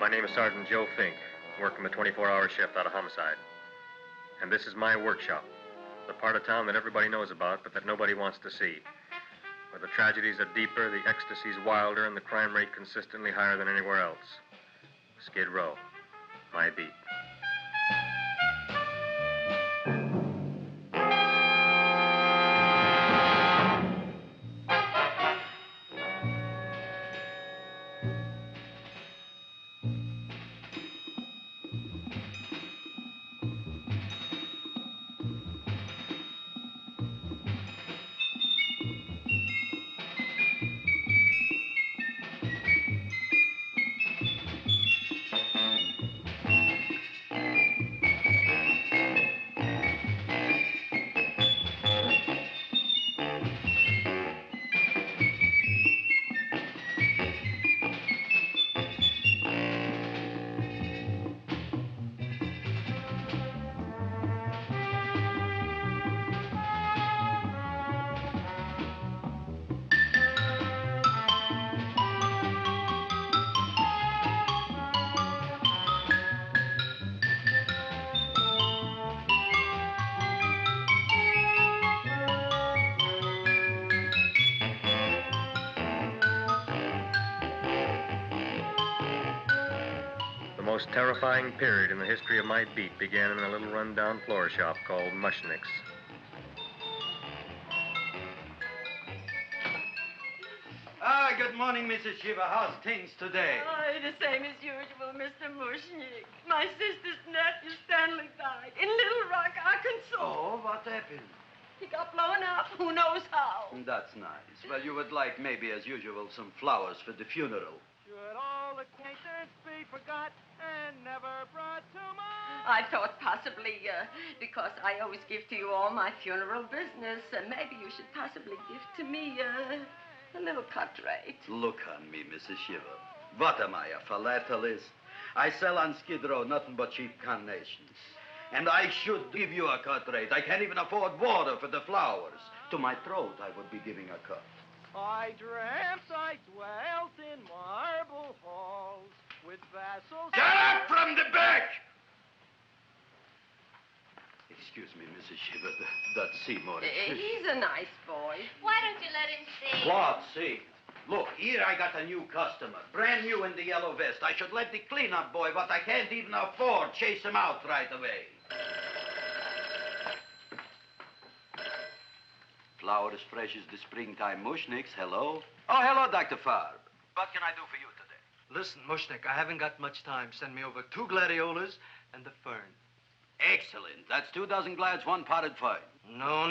My name is Sergeant Joe Fink, working the 24-hour shift out of homicide. And this is my workshop, the part of town that everybody knows about, but that nobody wants to see. Where the tragedies are deeper, the ecstasy's wilder, and the crime rate consistently higher than anywhere else. Skid Row, my beat. The most terrifying period in the history of my beat began in a little run-down floor shop called Mushnick's. Good morning, Mrs. Shiva. How's things today? Oh, the same as usual, Mr. Mushnick. My sister's nephew, Stanley, died in Little Rock, Arkansas. Oh, what happened? He got blown up. Who knows how? That's nice. Well, you would like, maybe as usual, some flowers for the funeral. Should all acquaintance be forgot and never brought to mind? I thought possibly, because I always give to you all my funeral business, maybe you should possibly give to me, a little cut rate. Look on me, Mrs. Shiva. What am I, a philatelist? I sell on Skid Row nothing but cheap carnations. And I should give you a cut rate. I can't even afford water for the flowers. To my throat, I would be giving a cut. I dreamt I dwelt in marble halls with vassals... Get up from the back! Excuse me, Mrs. Shiva, that's Seymour. He's a nice boy. Why don't you let him see? What, see? Look, here I got a new customer, brand new in the yellow vest. I should let the cleanup boy, but I can't even afford, chase him out right away. Flower as fresh as the springtime Mushnicks. Hello? Oh, hello, Dr. Farb. What can I do for you today? Listen, Mushnick, I haven't got much time. Send me over 2 gladiolas and the fern. Excellent. That's 2 dozen glads, 1 potted fern. No,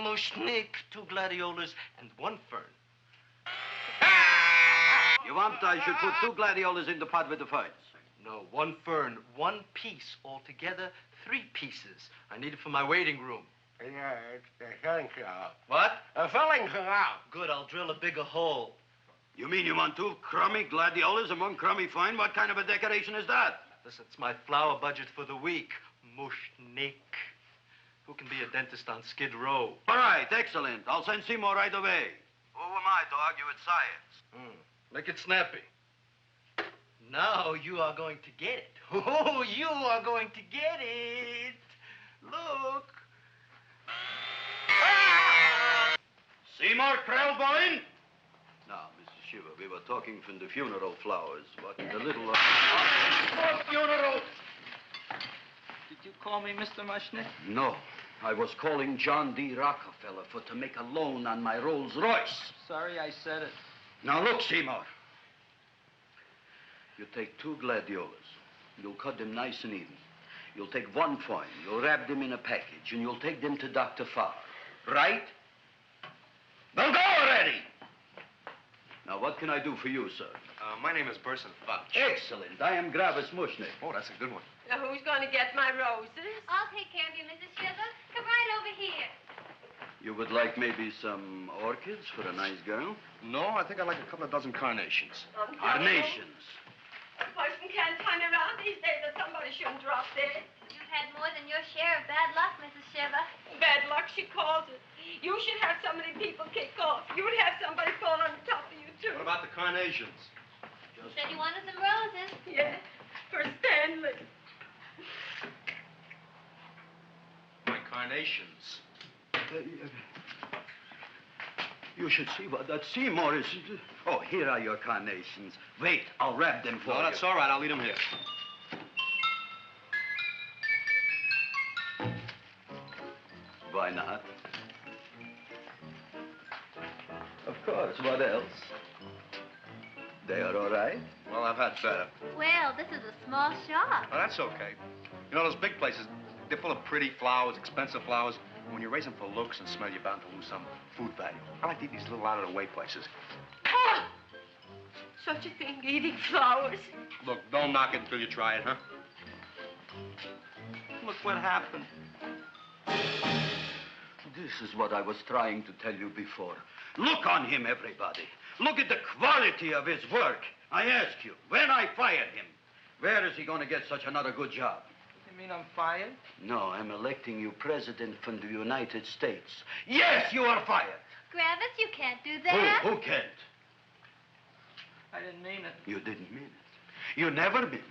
Mushnick. 2 gladiolas and 1 fern. You want I should put 2 gladiolas in the pot with the ferns? No, 1 fern, 1 piece. Altogether, 3 pieces. I need it for my waiting room. Yeah, it's the filling canal. What? A filling canal. Good, I'll drill a bigger hole. You mean you want 2 crummy gladiolas and 1 crummy fern? What kind of a decoration is that? Listen, it's my flower budget for the week. Mushnick. Who can be a dentist on Skid Row? All right, excellent. I'll send Seymour right away. Who am I to argue with science? Make it snappy. Now you are going to get it. Oh, you are going to get it. Look. Seymour Krelboyne? Now, Mrs. Shiva, we were talking from the funeral flowers. What in the little... Funeral! Did you call me Mr. Mushnick? No. I was calling John D. Rockefeller for to make a loan on my Rolls Royce. Sorry I said it. Now, look, Seymour. You take 2 gladiolas. You'll cut them nice and even. You'll take 1 fern. You'll wrap them in a package, and you'll take them to Dr. Farr. Right? Well, go already! Now, what can I do for you, sir? My name is Burson Fudge. Excellent. I am Gravis Mushnick. Oh, that's a good one. Now, who's going to get my roses? I'll take care of you, Mrs. Shiva. Come right over here. You would like maybe some orchids for a nice girl? No, I think I'd like a couple of dozen carnations. Carnations. A person can't turn around these days that somebody shouldn't drop dead. You've had more than your share of bad luck, Mrs. Shiva. Bad luck, she calls it. You should have so many people kick off. You'd have somebody fall on top of you, too. What about the carnations? Just said you wanted some roses. Yeah, for Stanley. My carnations. You should see what that Seymour is. Oh, here are your carnations. Wait, I'll wrap them for you. No, that's all right. I'll leave them here. Why not? Of course, what else? They are all right? Well, I've had better. Well, this is a small shop. Oh, that's okay. You know, those big places, they're full of pretty flowers, expensive flowers. When you raise them for looks and smell, you're bound to lose some food value. I like to eat these little out-of-the-way places. Oh! Such a thing, eating flowers. Look, don't knock it until you try it, huh? Look what happened. This is what I was trying to tell you before. Look on him, everybody. Look at the quality of his work. I ask you, when I fired him, where is he going to get such another good job? You mean I'm fired? No, I'm electing you president from the United States. Yes, you are fired. Gravis, you can't do that. Who can't? I didn't mean it. You didn't mean it. You never mean it.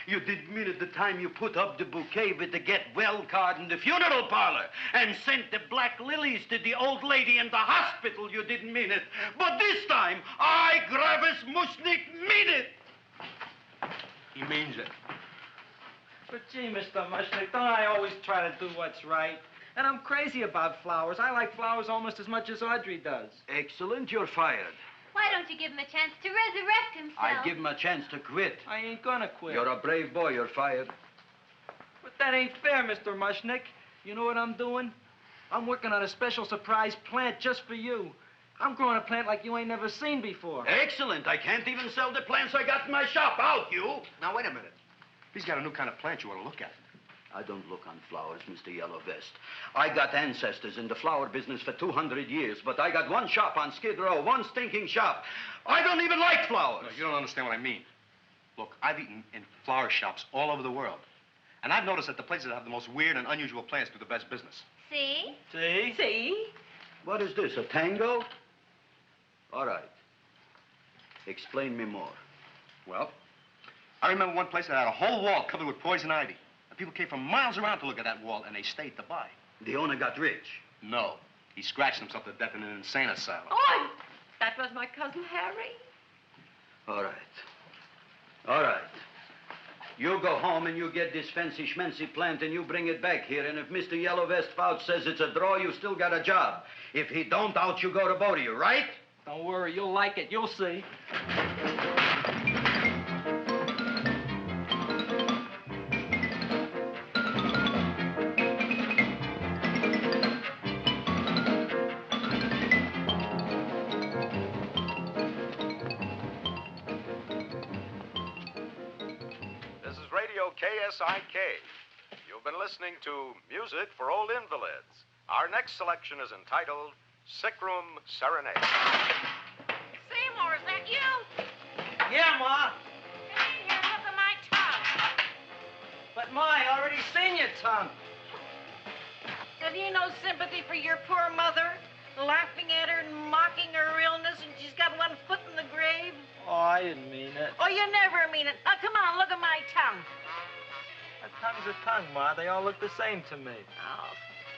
You didn't mean it the time you put up the bouquet with the get well card in the funeral parlor and sent the black lilies to the old lady in the hospital. You didn't mean it. But this time, I, Gravis Mushnik, mean it. He means it. But gee, Mr. Mushnick, don't I always try to do what's right? And I'm crazy about flowers. I like flowers almost as much as Audrey does. Excellent, you're fired. Why don't you give him a chance to resurrect himself? I give him a chance to quit. I ain't gonna quit. You're a brave boy, you're fired. But that ain't fair, Mr. Mushnick. You know what I'm doing? I'm working on a special surprise plant just for you. I'm growing a plant like you ain't never seen before. Excellent. I can't even sell the plants I got in my shop. Out, you. Now, wait a minute. He's got a new kind of plant you ought to look at. I don't look on flowers, Mr. Yellow Vest. I got ancestors in the flower business for 200 years, but I got one shop on Skid Row, one stinking shop. I don't even like flowers. No, you don't understand what I mean. Look, I've eaten in flower shops all over the world. And I've noticed that the places that have the most weird and unusual plants do the best business. See? See? See? What is this, a tango? All right. Explain me more. Well, I remember one place that had a whole wall covered with poison ivy. And people came from miles around to look at that wall, and they stayed to buy. The owner got rich. No. He scratched himself to death in an insane asylum. Oh, that was my cousin Harry. All right. All right. You go home and you get this fancy schmancy plant and you bring it back here. And if Mr. Yellow Vest Fouch says it's a draw, you still got a job. If he don't, out you go to both of you, right? Don't worry, you'll like it. You'll see. This is Radio KSIK. You've been listening to Music for Old Invalids. Our next selection is entitled Sick Room Serenade. Seymour, is that you? Yeah, Ma. Come in here, look at my tongue. But, Ma, I already seen your tongue. Have you no sympathy for your poor mother? Laughing at her and mocking her illness, and she's got one foot in the grave? Oh, I didn't mean it. Oh, you never mean it. Oh, come on, look at my tongue. A tongue's a tongue, Ma. They all look the same to me. Oh,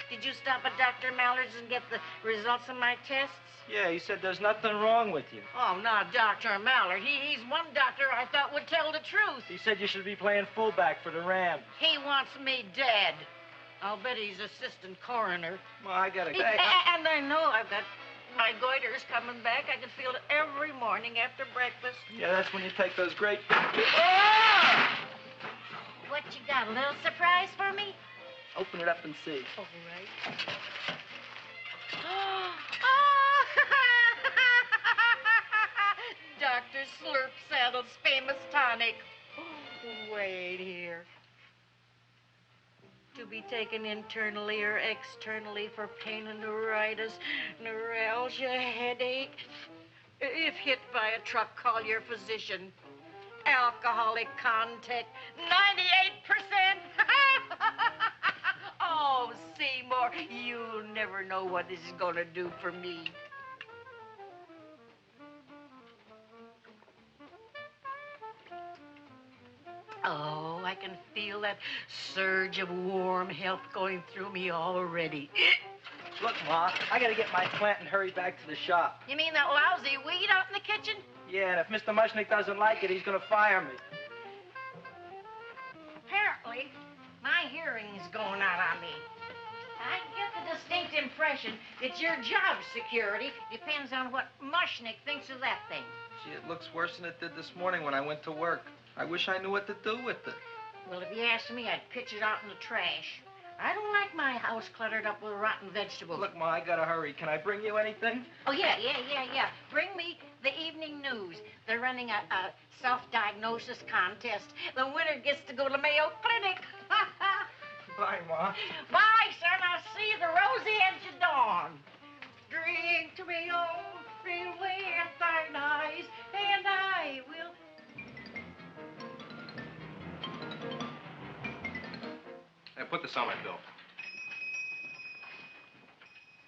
did you stop at Dr. Mallard's and get the results of my tests? Yeah, he said there's nothing wrong with you. Oh, not Dr. Mallard. He's one doctor I thought would tell the truth. He said you should be playing fullback for the Rams. He wants me dead. I'll bet he's assistant coroner. Ma, I gotta go. And I know I've got my goiters coming back. I can feel it every morning after breakfast. Yeah, that's when you take those great big... What you got, a little surprise for me? Open it up and see. All right. Dr. Slurp Saddle's famous tonic. Wait here. To be taken internally or externally for pain and neuritis, neuralgia, headache. If hit by a truck, call your physician. Alcoholic contact, 98%. Oh, Seymour, you'll never know what this is going to do for me. Oh, I can feel that surge of warm health going through me already. Look, Ma, I gotta get my plant and hurry back to the shop. You mean that lousy weed out in the kitchen? Yeah, and if Mr. Mushnick doesn't like it, he's gonna fire me. Apparently, my hearing's going out on me. I get the distinct impression that your job security depends on what Mushnick thinks of that thing. Gee, it looks worse than it did this morning when I went to work. I wish I knew what to do with it. Well, if you asked me, I'd pitch it out in the trash. I don't like my house cluttered up with rotten vegetables. Look, Ma, I gotta hurry. Can I bring you anything? Oh, yeah. Bring me the evening news. They're running a self-diagnosis contest. The winner gets to go to Mayo Clinic. Bye, Ma. Bye, son. I'll see you the rosy edge of dawn. Drink to me, oh, feel with thine eyes, and I will... Hey, put this on my bill.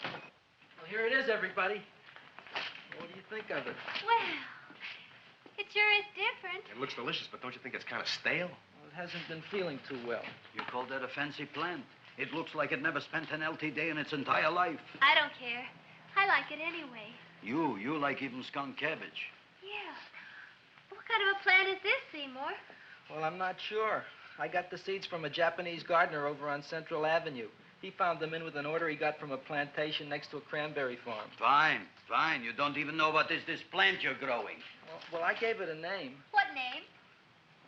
Well, here it is, everybody. What do you think of it? Well, it sure is different. It looks delicious, but don't you think it's kind of stale? Well, it hasn't been feeling too well. You call that a fancy plant? It looks like it never spent an LT day in its entire life. I don't care. I like it anyway. You like even skunk cabbage. Yeah. What kind of a plant is this, Seymour? Well, I'm not sure. I got the seeds from a Japanese gardener over on Central Avenue. He found them in with an order he got from a plantation next to a cranberry farm. Fine. You don't even know what is this plant you're growing. Well, I gave it a name. What name?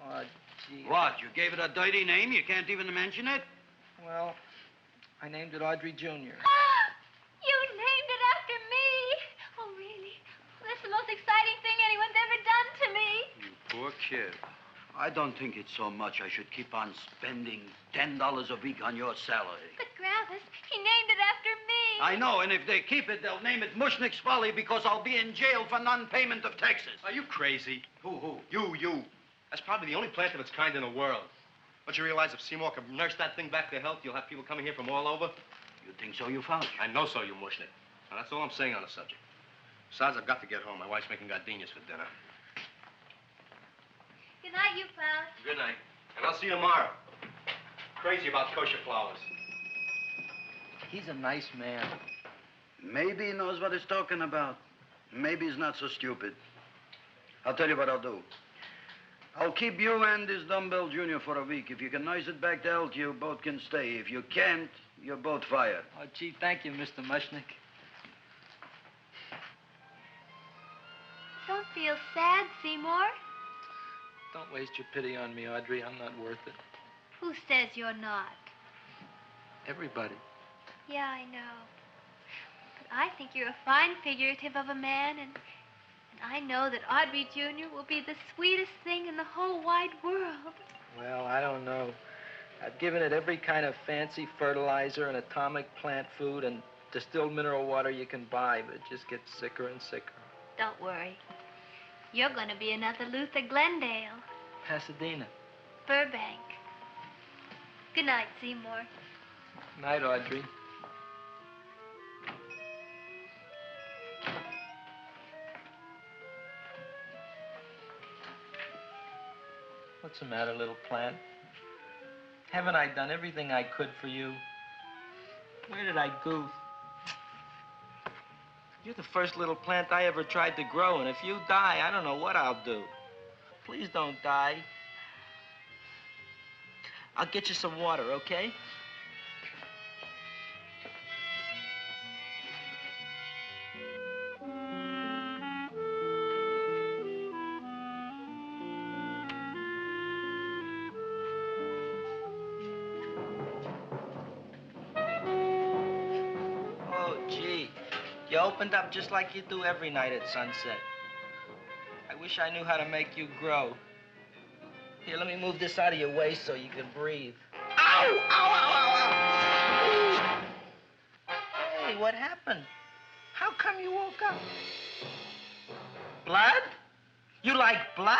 Oh, gee. What, you gave it a dirty name? You can't even mention it? Well, I named it Audrey Jr. You named it after me. Oh, really? Well, that's the most exciting thing anyone's ever done to me. You poor kid. I don't think it's so much I should keep on spending $10 a week on your salary. But, Gravis, he named it after me. I know, and if they keep it, they'll name it Mushnick's Folly because I'll be in jail for non-payment of taxes. Are you crazy? Who? You. That's probably the only plant of its kind in the world. Don't you realize if Seymour can nurse that thing back to health, you'll have people coming here from all over? You think so, you found? I know so, you mushnick. Now, that's all I'm saying on the subject. Besides, I've got to get home. My wife's making gardenias for dinner. Good night, you fellas. Good night. And I'll see you tomorrow. Crazy about kosher flowers. He's a nice man. Maybe he knows what he's talking about. Maybe he's not so stupid. I'll tell you what I'll do. I'll keep you and this dumbbell junior for a week. If you can nurse it back to health, you both can stay. If you can't, you're both fired. Oh, gee, thank you, Mr. Mushnick. Don't feel sad, Seymour. Don't waste your pity on me, Audrey. I'm not worth it. Who says you're not? Everybody. Yeah, I know. But I think you're a fine figurative of a man, and I know that Audrey Jr. will be the sweetest thing in the whole wide world. Well, I don't know. I've given it every kind of fancy fertilizer and atomic plant food and distilled mineral water you can buy, but it just gets sicker and sicker. Don't worry. You're going to be another Luther Glendale. Pasadena. Burbank. Good night, Seymour. Night, Audrey. What's the matter, little plant? Haven't I done everything I could for you? Where did I goof? You're the first little plant I ever tried to grow, and if you die, I don't know what I'll do. Please don't die. I'll get you some water, okay? Oh, gee. You opened up just like you do every night at sunset. I wish I knew how to make you grow. Here, let me move this out of your way so you can breathe. Ow! Ow, ow, ow, ow! Hey, what happened? How come you woke up? Blood? You like blood?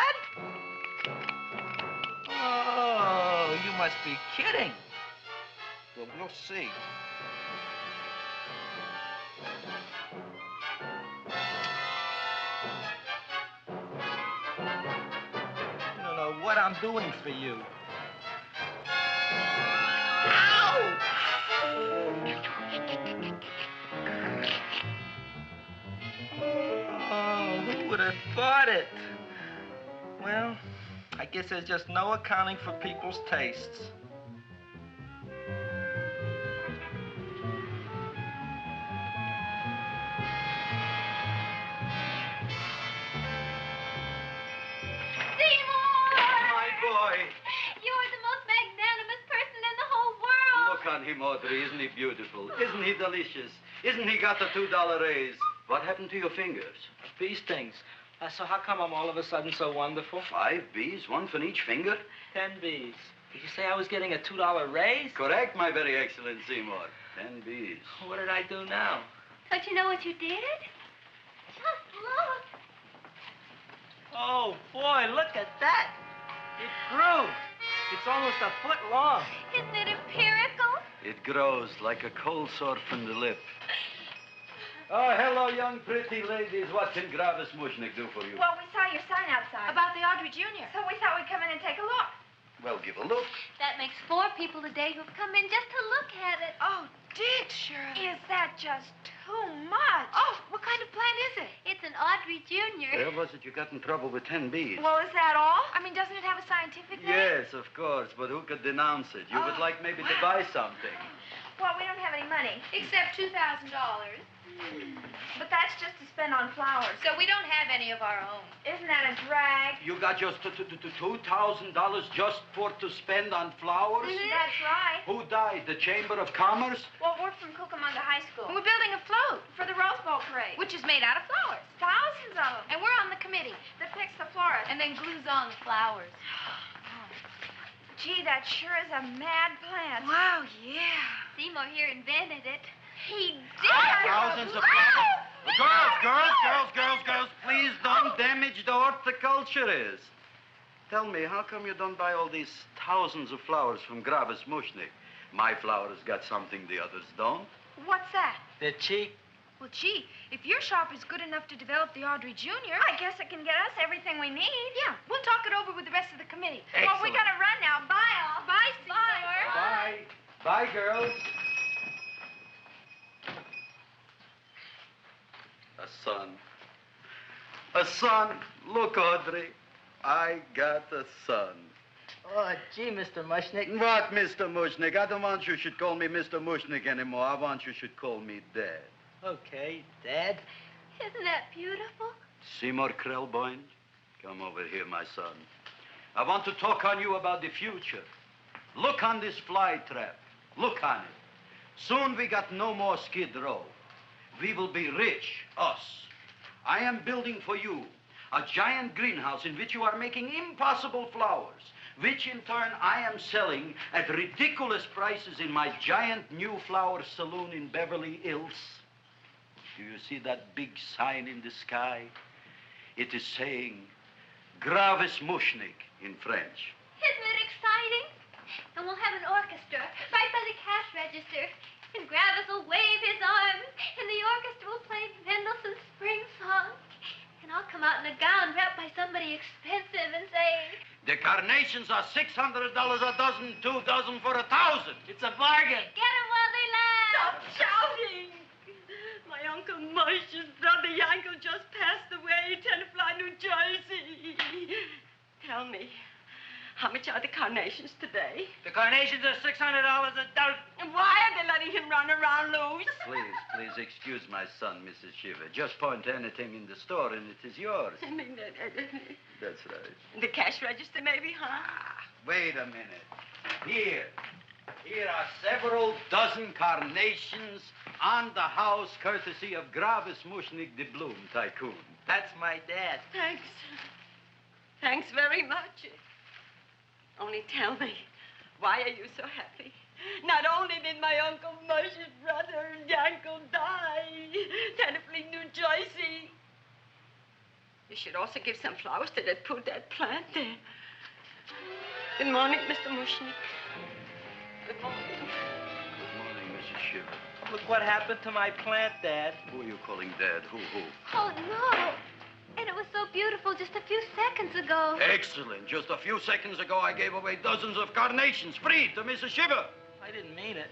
Oh, you must be kidding. Well, we'll see. what I'm doing for you. Oh, who would have thought it? Well, I guess there's just no accounting for people's tastes. My boy. You're the most magnanimous person in the whole world. Look on him, Audrey. Isn't he beautiful? Isn't he delicious? Isn't he got the $2 raise? What happened to your fingers? Bee stings. So how come I'm all of a sudden so wonderful? 5 bees, one for each finger? 10 bees. Did you say I was getting a $2 raise? Correct, my very excellent Seymour. 10 bees. What did I do now? Don't you know what you did? Just look. Oh, boy, look at that. It grew. It's almost a foot long. Isn't it empirical? It grows like a cold sore from the lip. Oh, hello, young pretty ladies. What can Gravis Mushnick do for you? Well, we saw your sign outside. About the Audrey Jr. So we thought we'd come in and take a look. Well, give a look. That makes 4 people today who've come in just to look at it. Oh, Dick, Shirley. Is that just too much? Oh, what kind of plant is it? It's an Audrey Jr. Where was it you got in trouble with 10 bees? Well, is that all? I mean, doesn't it have a scientific name? Yes, of course, but who could denounce it? You would like maybe to buy something. Well, we don't have any money. Except $2,000. But that's just to spend on flowers. So we don't have any of our own. Isn't that a drag? You got just $2,000 just to spend on flowers? That's right. Who died? The Chamber of Commerce? Well, we're from Cucamonga High School. We're building a float for the Rose Bowl parade. Which is made out of flowers. Thousands of them. And we're on the committee that picks the florist. And then glues on the flowers. Gee, that sure is a mad plant. Wow, yeah. Seymour here invented it. He did. Thousands of flowers. Girls, please don't damage the horticulturist. Tell me, how come you don't buy all these thousands of flowers from Gravis Mushnick? My flowers got something the others don't. What's that? They're cheap. Well, gee, if your shop is good enough to develop the Audrey Jr., I guess it can get us everything we need. Yeah, we'll talk it over with the rest of the committee. Well, we gotta run now. Bye, all. Bye, Seymour. Bye. Bye, girls. A son. A son. Look, Audrey. I got a son. Oh, gee, Mr. Mushnick. What, Mr. Mushnick? I don't want you should call me Mr. Mushnick anymore. I want you should call me Dad. Okay, Dad. Isn't that beautiful? Seymour Krelboyne, come over here, my son. I want to talk on you about the future. Look on this fly trap. Look on it. Soon we got no more Skid Row. We will be rich, us. I am building for you a giant greenhouse in which you are making impossible flowers, which in turn I am selling at ridiculous prices in my giant new flower saloon in Beverly Hills. Do you see that big sign in the sky? It is saying Gravis Mushnick in French. Isn't it exciting? And we'll have an orchestra right by the cash register. And Gravis will wave his arms. And the orchestra will play Mendelssohn's Spring Song. And I'll come out in a gown wrapped by somebody expensive and say... The carnations are $600 a dozen, 2 dozen for 1,000. It's a bargain. Get 'em while they last. Stop shouting. My Uncle Moshe's brother Yankel just passed away, Tenafly, New Jersey. Tell me, how much are the carnations today? The carnations are $600 a dozen. And why are they letting him run around loose? Please excuse my son, Mrs. Shiver. Just point to anything in the store and it is yours. That's right. The cash register, maybe, huh? Wait a minute. Here are several dozen carnations on the house, courtesy of Gravis Mushnick, the Bloom Tycoon. That's my dad. Thanks. Thanks very much. Only tell me, why are you so happy? Not only did my Uncle Moshe's brother Yankel die, Tenafly, New Jersey, you should also give some flowers to that poor dead plant there. Good morning, Mr. Mushnick. Good morning. Good morning, Mrs. Shiver. Look what happened to my plant, Dad. Who are you calling Dad? Who? Oh, no. And it it was so beautiful just a few seconds ago. Excellent. Just a few seconds ago, I gave away dozens of carnations free to Mrs. Shiver. I didn't mean it.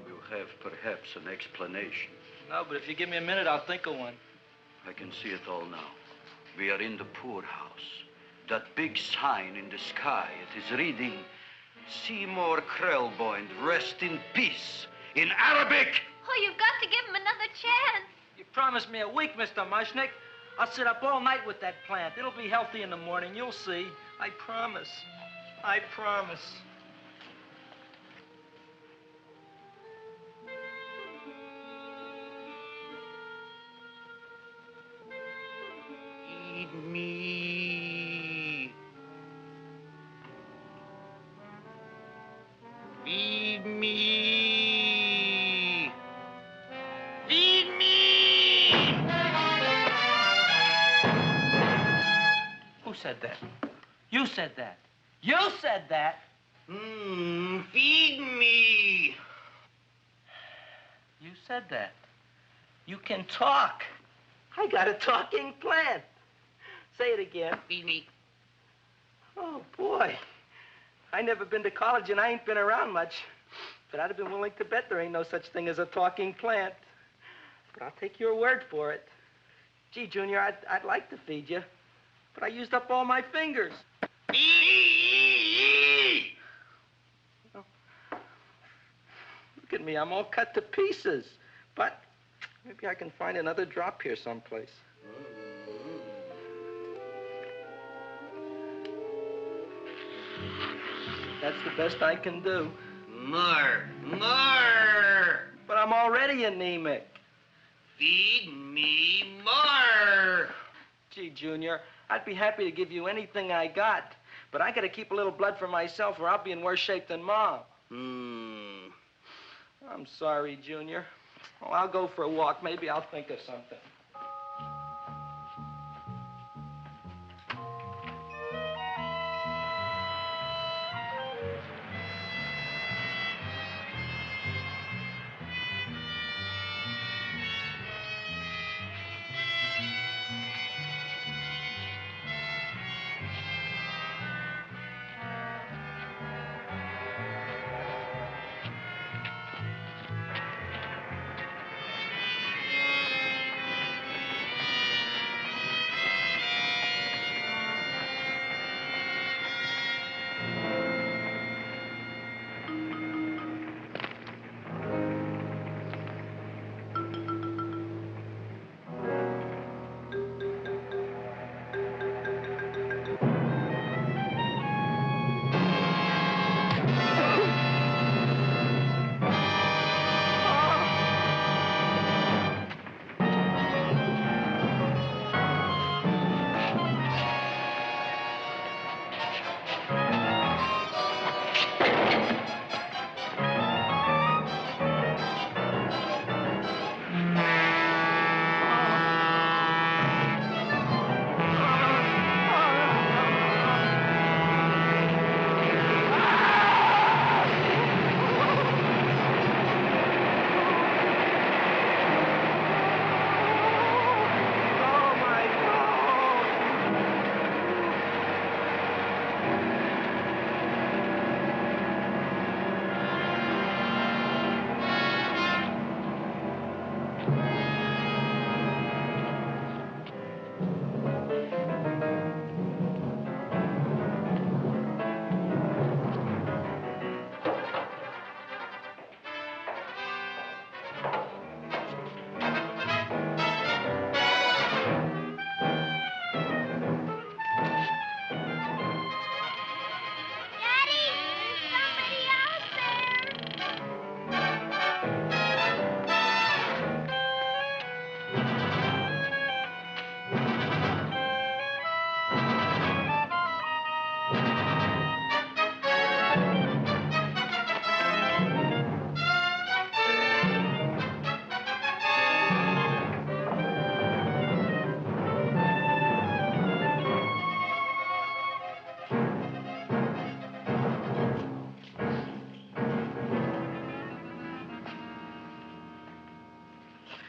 You have perhaps an explanation. No, but if you give me a minute, I'll think of one. I can see it all now. We are in the poorhouse. That big sign in the sky, it is reading, Seymour Krelboyne, rest in peace, in Arabic. Oh, you've got to give him another chance. You promised me a week, Mr. Mushnick. I'll sit up all night with that plant. It'll be healthy in the morning. You'll see. I promise. I promise. Feed me. Feed me. Feed me. Who said that? You said that. You said that. Feed me. You said that. You can talk. I got a talking plant. Say it again. Feed me. Oh, boy. I never been to college and I ain't been around much. But I'd have been willing to bet there ain't no such thing as a talking plant. But I'll take your word for it. Gee, Junior, I'd like to feed you. But I used up all my fingers. Oh. Look at me, I'm all cut to pieces. But maybe I can find another drop here someplace. That's the best I can do. More. But I'm already anemic. Feed me more. Gee, Junior, I'd be happy to give you anything I got. But I gotta keep a little blood for myself or I'll be in worse shape than Mom. I'm sorry, Junior. Well, I'll go for a walk. Maybe I'll think of something.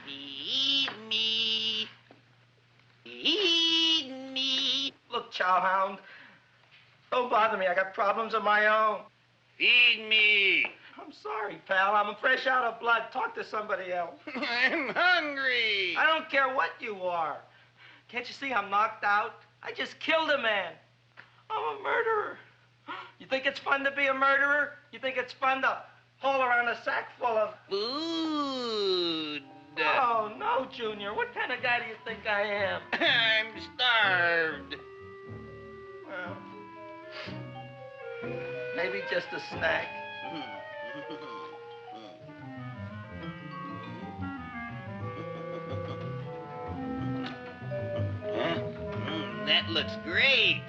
Feed me. Feed chowhound. Don't bother me. I got problems of my own. Feed me. I'm sorry, pal. I'm fresh out of blood. Talk to somebody else. I'm hungry. I don't care what you are. Can't you see I'm knocked out? I just killed a man. I'm a murderer. You think it's fun to be a murderer? You think it's fun to haul around a sack full of... Food. Oh, no, Junior. What kind of guy do you think I am? I'm starved. Well, maybe just a snack. Huh? That looks great.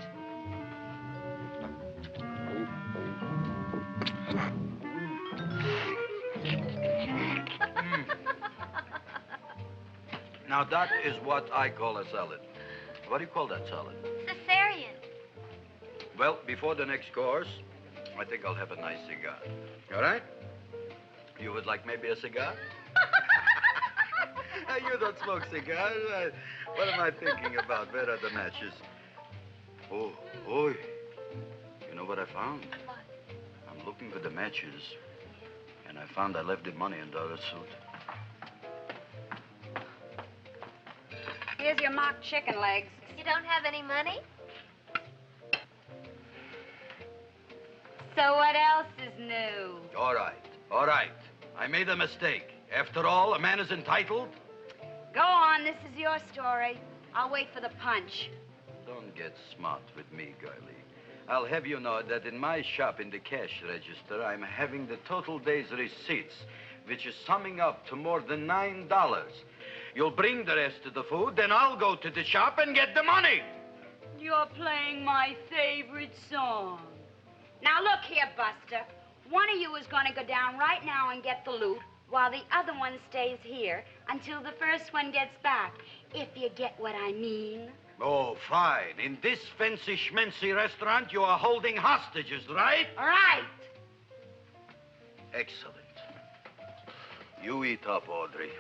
Now, that is what I call a salad. What do you call that salad? Caesarean. Well, before the next course, I think I'll have a nice cigar. All right? You would like maybe a cigar? You don't smoke cigars. What am I thinking about? Where are the matches? Oh, oi. You know what I found? What? I'm looking for the matches, and I found I left the money in the other suit. Here's your mock chicken legs. You don't have any money? So what else is new? All right. I made a mistake. After all, a man is entitled. Go on, this is your story. I'll wait for the punch. Don't get smart with me, girlie. I'll have you know that in my shop in the cash register, I'm having the total day's receipts, which is summing up to more than $9. You'll bring the rest of the food, then I'll go to the shop and get the money. You're playing my favorite song. Now look here, Buster. One of you is going to go down right now and get the loot, while the other one stays here until the first one gets back, if you get what I mean. Oh, fine. In this fancy schmancy restaurant, you are holding hostages, right? All right. Excellent. You eat up, Audrey.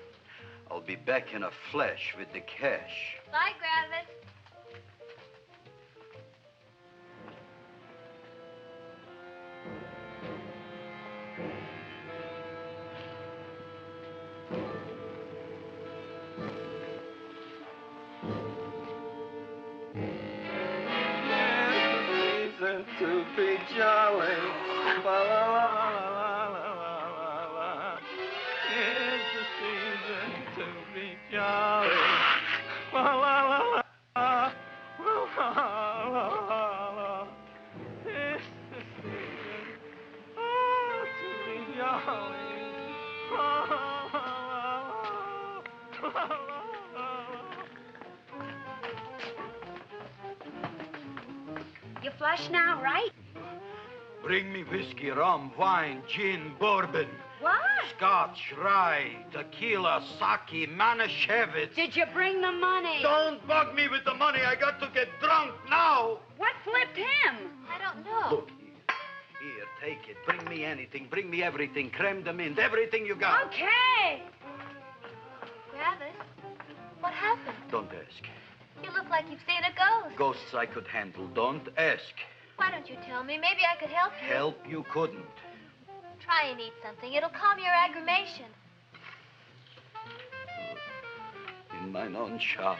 I'll be back in a flash with the cash. Bye, Gravis. To be jolly. La, la, la, la, la, la, la. It's the season to be jolly. La, la, la, la, la, la, la, la. It's the season to be jolly. La, la, la, la, la, la. You flush now, right? Bring me whiskey, rum, wine, gin, bourbon. What? Scotch, rye, tequila, sake, Manischewitz. Did you bring the money? Don't bug me with the money. I got to get drunk now. What flipped him? I don't know. Look here. Here, take it. Bring me anything. Bring me everything. Creme de mint. Everything you got. Okay. Gravis, what happened? Don't ask. You look like you've seen a ghost. Ghosts I could handle. Don't ask. Why don't you tell me? Maybe I could help you. Help you couldn't. Try and eat something. It'll calm your aggravation. In mine own shop.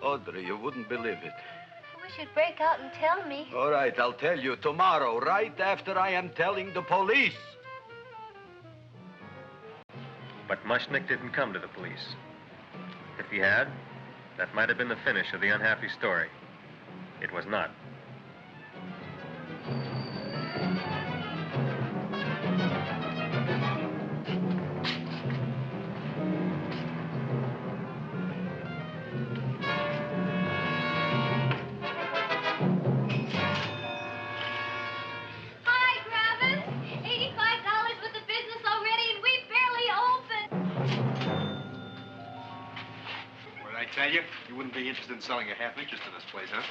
Audrey, you wouldn't believe it. I wish you'd break out and tell me. All right, I'll tell you tomorrow, right after I am telling the police. But Mushnick didn't come to the police. If he had, that might have been the finish of the unhappy story. It was not. Hi, Gravis. $85 worth of business already, and we barely opened. What did I tell you? You wouldn't be interested in selling a half interest in this place, huh?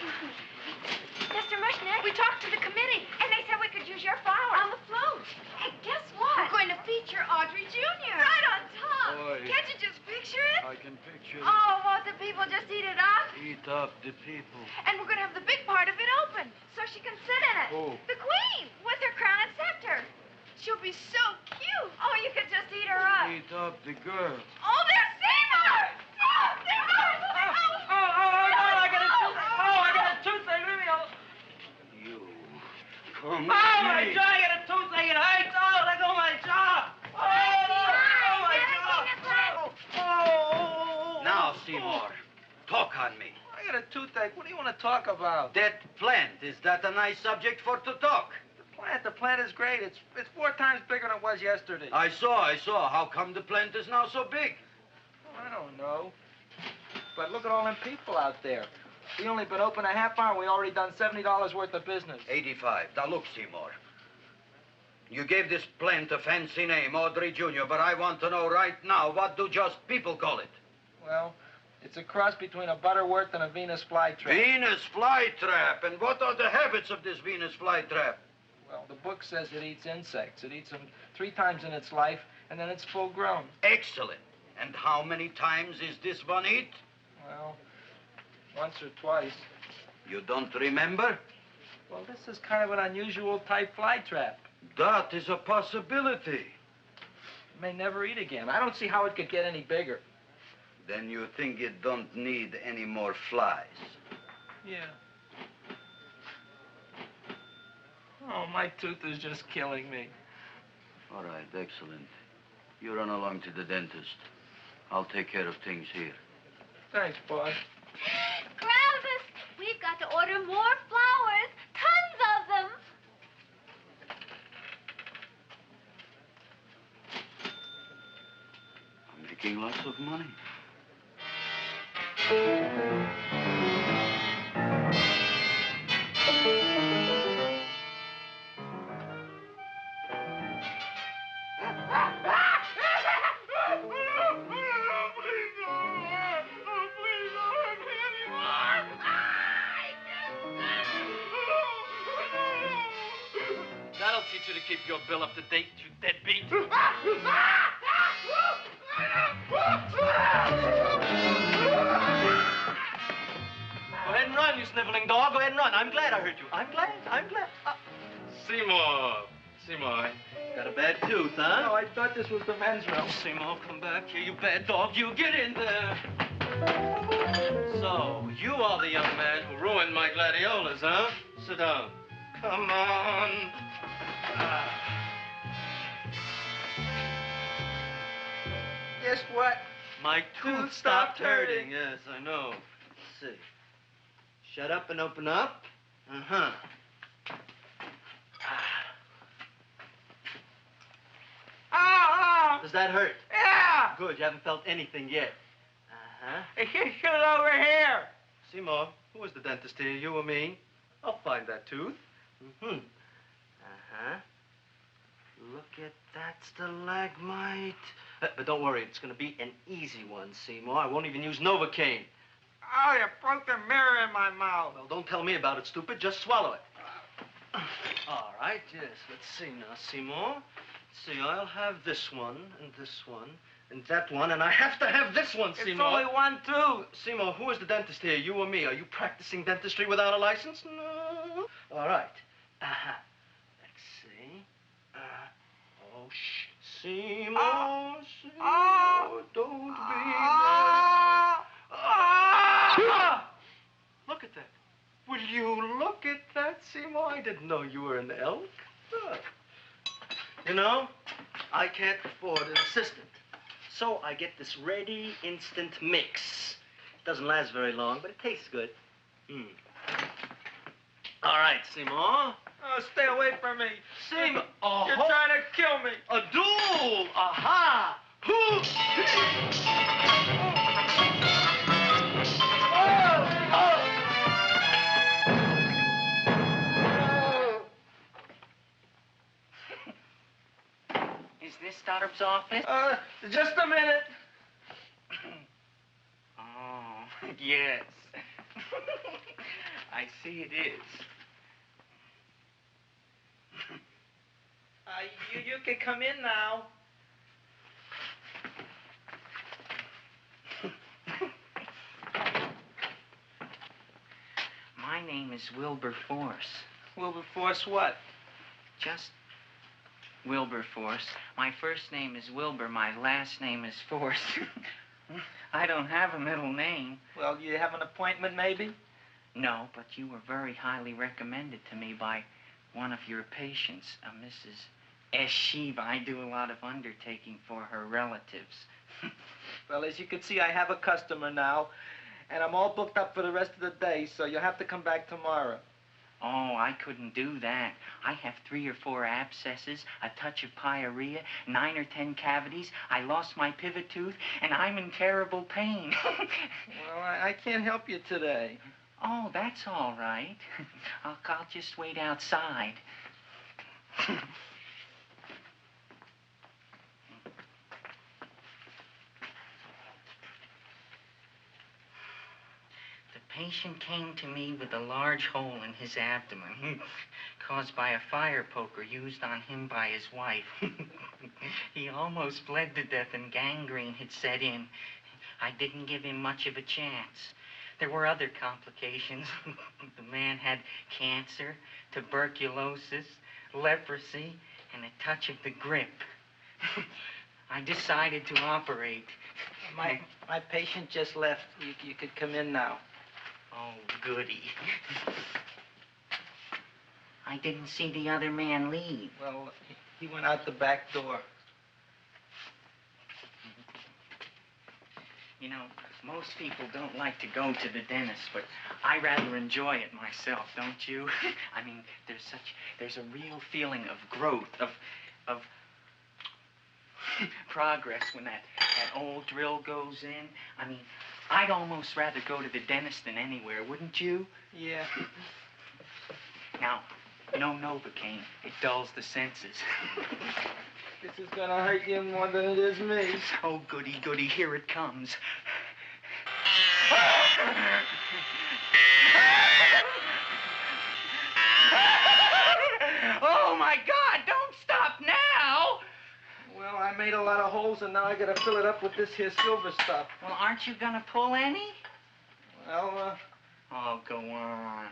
Mr. Mushnick, we talked to the committee, and they said we could use your flowers. On the float. Hey, guess what? We're going to feature Audrey Jr. Right on top. Boy. Can't you just picture it? I can picture it. Oh, won't the people just eat it up? Eat Eat up the people. And we're gonna have the big part of it open, so she can sit in it. Who? The queen, with her crown and scepter. She'll be so cute. Oh, you could just eat her up. Eat up the girl. Oh, there's Seymour! Oh, Seymour! I got a toothache. Leave me alone. You. Come My jaw, I got a toothache. It hurts. Oh, let go of my jaw. Now, Seymour, talk on me. I got a toothache. What do you want to talk about? That plant, is that a nice subject for to talk? The plant is great. It's 4 times bigger than it was yesterday. I saw. How come the plant is now so big? I don't know. But look at all them people out there. We only been open a half hour, and we already done $70 worth of business. 85. Now, look, Seymour. You gave this plant a fancy name, Audrey Jr., but I want to know right now, what do just people call it? Well, it's a cross between a Butterworth and a Venus flytrap. Venus flytrap. And what are the habits of this Venus flytrap? Well, the book says it eats insects. It eats them 3 times in its life, and then it's full grown. Excellent. And how many times is this one eat? Well, once or twice. You don't remember? Well, this is kind of an unusual type flytrap. That is a possibility. It may never eat again. I don't see how it could get any bigger. Then you think it don't need any more flies? Yeah. Oh, my tooth is just killing me. All right, excellent. You run along to the dentist. I'll take care of things here. Thanks, boss. Gravis, we've got to order more flowers. Tons of them. I'm making lots of money. That'll teach you to keep your bill up to date, you deadbeat. Go ahead and run, you sniveling dog. Go ahead and run. I'm glad I hurt you. I'm glad. Seymour, got a bad tooth, huh? No, I thought this was the men's room. Seymour, come back here, you bad dog. You get in there. So, you are the young man who ruined my gladiolas, huh? Sit down. Come on. Guess what? My tooth stopped hurting. Yes, I know. Let's see. Shut up and open up. Uh-huh. Oh! Does that hurt? Yeah! Good, you haven't felt anything yet. Uh-huh. You shoot over here. Seymour, who is the dentist here, you or me? I'll find that tooth. Mm-hmm. Uh-huh. Look at that stalagmite. But don't worry, it's going to be an easy one, Seymour. I won't even use Novocaine. Oh, you broke the mirror in my mouth. Well, don't tell me about it, stupid. Just swallow it. All right, yes. Let's see now, Seymour. Let's see, I'll have this one, and that one, and I have to have this one, Seymour. It's only one tooth. Seymour, who is the dentist here, you or me? Are you practicing dentistry without a license? No. All right. Uh-huh. Let's see. Oh, shh. Seymour, Seymour, don't be mad. Look at that. Will you look at that, Seymour? I didn't know you were an elk. You know, I can't afford an assistant. So I get this ready instant mix. Doesn't last very long, but it tastes good. All right, Seymour. Oh, stay away from me. Seymour. You're trying to kill me. A duel. Aha. Is this Stoddard's office? Just a minute. Oh, yes. I see it is. You can come in now. name is Wilberforce. Wilberforce what? Just Wilberforce. My first name is Wilbur. My last name is Force. I don't have a middle name. Well, you have an appointment, maybe? No, but you were very highly recommended to me by one of your patients, Mrs. S. Shiva. I do a lot of undertaking for her relatives. Well, as you can see, I have a customer now, and I'm all booked up for the rest of the day, so you'll have to come back tomorrow. Oh, I couldn't do that. I have 3 or 4 abscesses, a touch of pyorrhea, 9 or 10 cavities. I lost my pivot tooth, and I'm in terrible pain. Well, I can't help you today. Oh, that's all right. I'll just wait outside. The patient came to me with a large hole in his abdomen caused by a fire poker used on him by his wife. He almost bled to death and gangrene had set in. I didn't give him much of a chance. There were other complications. The man had cancer, tuberculosis, leprosy, and a touch of the grip. I decided to operate. My patient just left. You could come in now. Oh, goody. I didn't see the other man leave. Well, he went out the back door. You know, most people don't like to go to the dentist, but I rather enjoy it myself, don't you? I mean, there's a real feeling of growth, of progress when that old drill goes in. I mean, I'd almost rather go to the dentist than anywhere, wouldn't you? Yeah. Now, no Novocaine. It dulls the senses. This is gonna hurt you more than it is me. Oh, goody, goody, here it comes. Oh, my God, don't stop now! Well, I made a lot of holes, and now I gotta fill it up with this here silver stuff. Well, aren't you gonna pull any? Well, Oh, go on.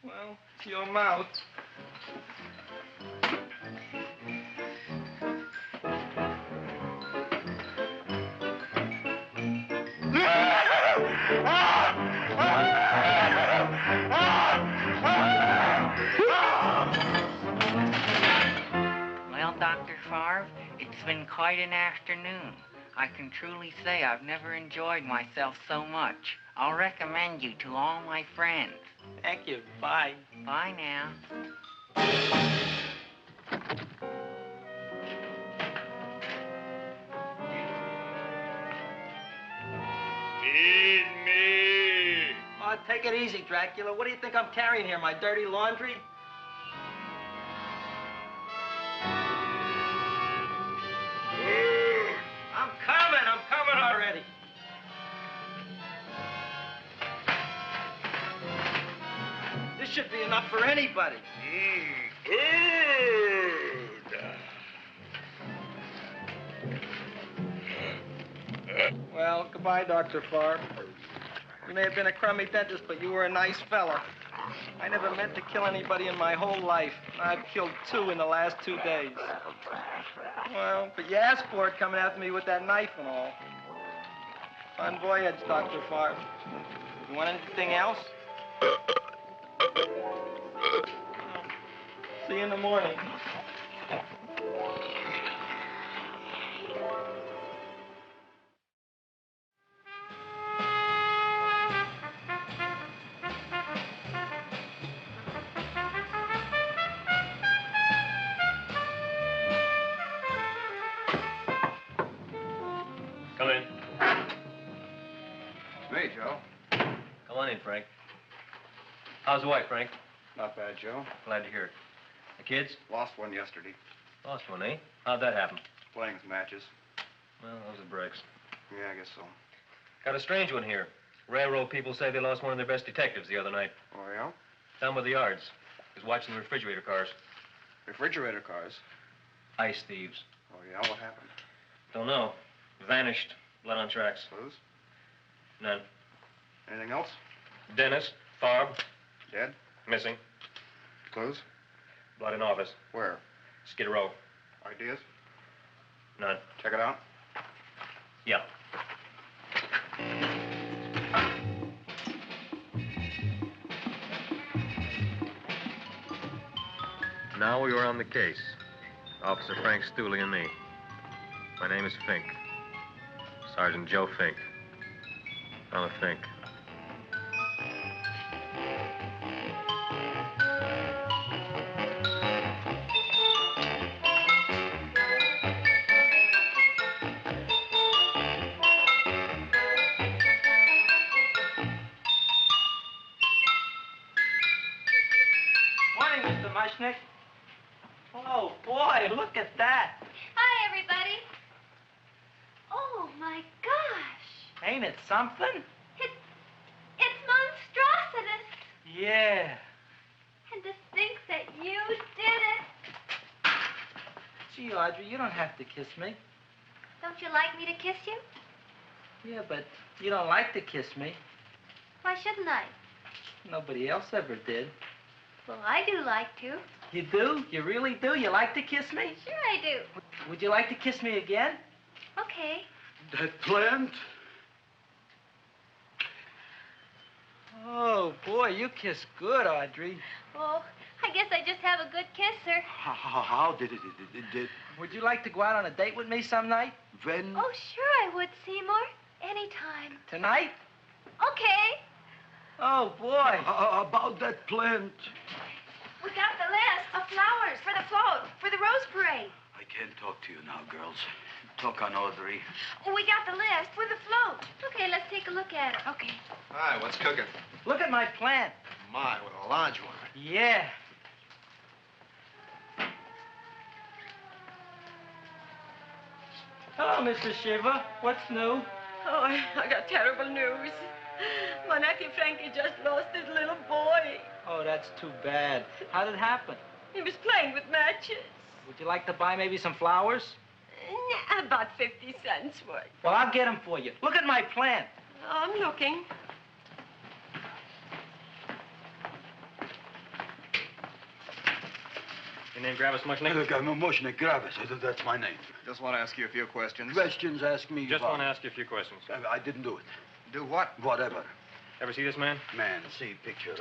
Well, it's your mouth. Well, Dr. Favre, it's been quite an afternoon. I can truly say I've never enjoyed myself so much. I'll recommend you to all my friends. Thank you. Bye. Bye now. Feed me. Oh, take it easy, Dracula. What do you think I'm carrying here, my dirty laundry? I'm coming already. This should be enough for anybody. Well, goodbye, Dr. Favre. You may have been a crummy dentist, but you were a nice fella. I never meant to kill anybody in my whole life. I've killed 2 in the last 2 days. Well, but you asked for it coming after me with that knife and all. Bon voyage, Dr. Favre. You want anything else? See you in the morning. Come in. Hey, Joe. Come on in, Frank. How's the wife, Frank? Not bad, Joe. Glad to hear it. The kids? Lost one yesterday. Lost one, eh? How'd that happen? Playing some matches. Well, those are breaks. Yeah, I guess so. Got a strange one here. Railroad people say they lost one of their best detectives the other night. Oh, yeah? Down by the yards. He was watching the refrigerator cars. Refrigerator cars? Ice thieves. Oh, yeah? What happened? Don't know. Vanished. Blood on tracks. Clues? None. Anything else? Dennis, Farb, Dead? missing. Clues? Blood in office. Where? Skid Row. Ideas? None. Check it out. Yeah. Now we are on the case. Officer Frank Stooley and me. My name is Fink. Sergeant Joe Fink. I'm a Fink. Morning, Mr. Mushnick. Oh, boy, look at that. Hi, everybody. Oh, my gosh. Ain't it something? It's monstrositous. Yeah. And to think that you did it. Gee, Audrey, you don't have to kiss me. Don't you like me to kiss you? Yeah, but you don't like to kiss me. Why shouldn't I? Nobody else ever did. Well, I do like to. You do? You really do? You like to kiss me? Sure I do. Would you like to kiss me again? Okay. That plant? Oh, boy, you kiss good, Audrey. Oh, I guess I just have a good kisser. How did it? Would you like to go out on a date with me some night? When? Oh, sure I would, Seymour. Anytime. Tonight? Okay. Oh, boy. About that plant. We got the list of flowers for the float, for the Rose Parade. I can't talk to you now, girls. Talk on Audrey. We got the list for the float. Okay, let's take a look at it. Okay. Hi, what's cooking? Look at my plant. My, what a large one. Yeah. Hello, Mr. Shiva. What's new? Oh, I got terrible news. My nephew Frankie just lost his little boy. Oh, that's too bad. How did it happen? He was playing with matches. Would you like to buy maybe some flowers? About 50 cents worth. Well, I'll get them for you. Look at my plant. I'm looking. Your name Gravis Mushnick? Look, I'm a Mushnick Gravis. That's my name. Just want to ask you a few questions. Questions, ask me. Just about- want to ask you a few questions. I didn't do it. Do what? Whatever. Ever see this man? Man, see picture.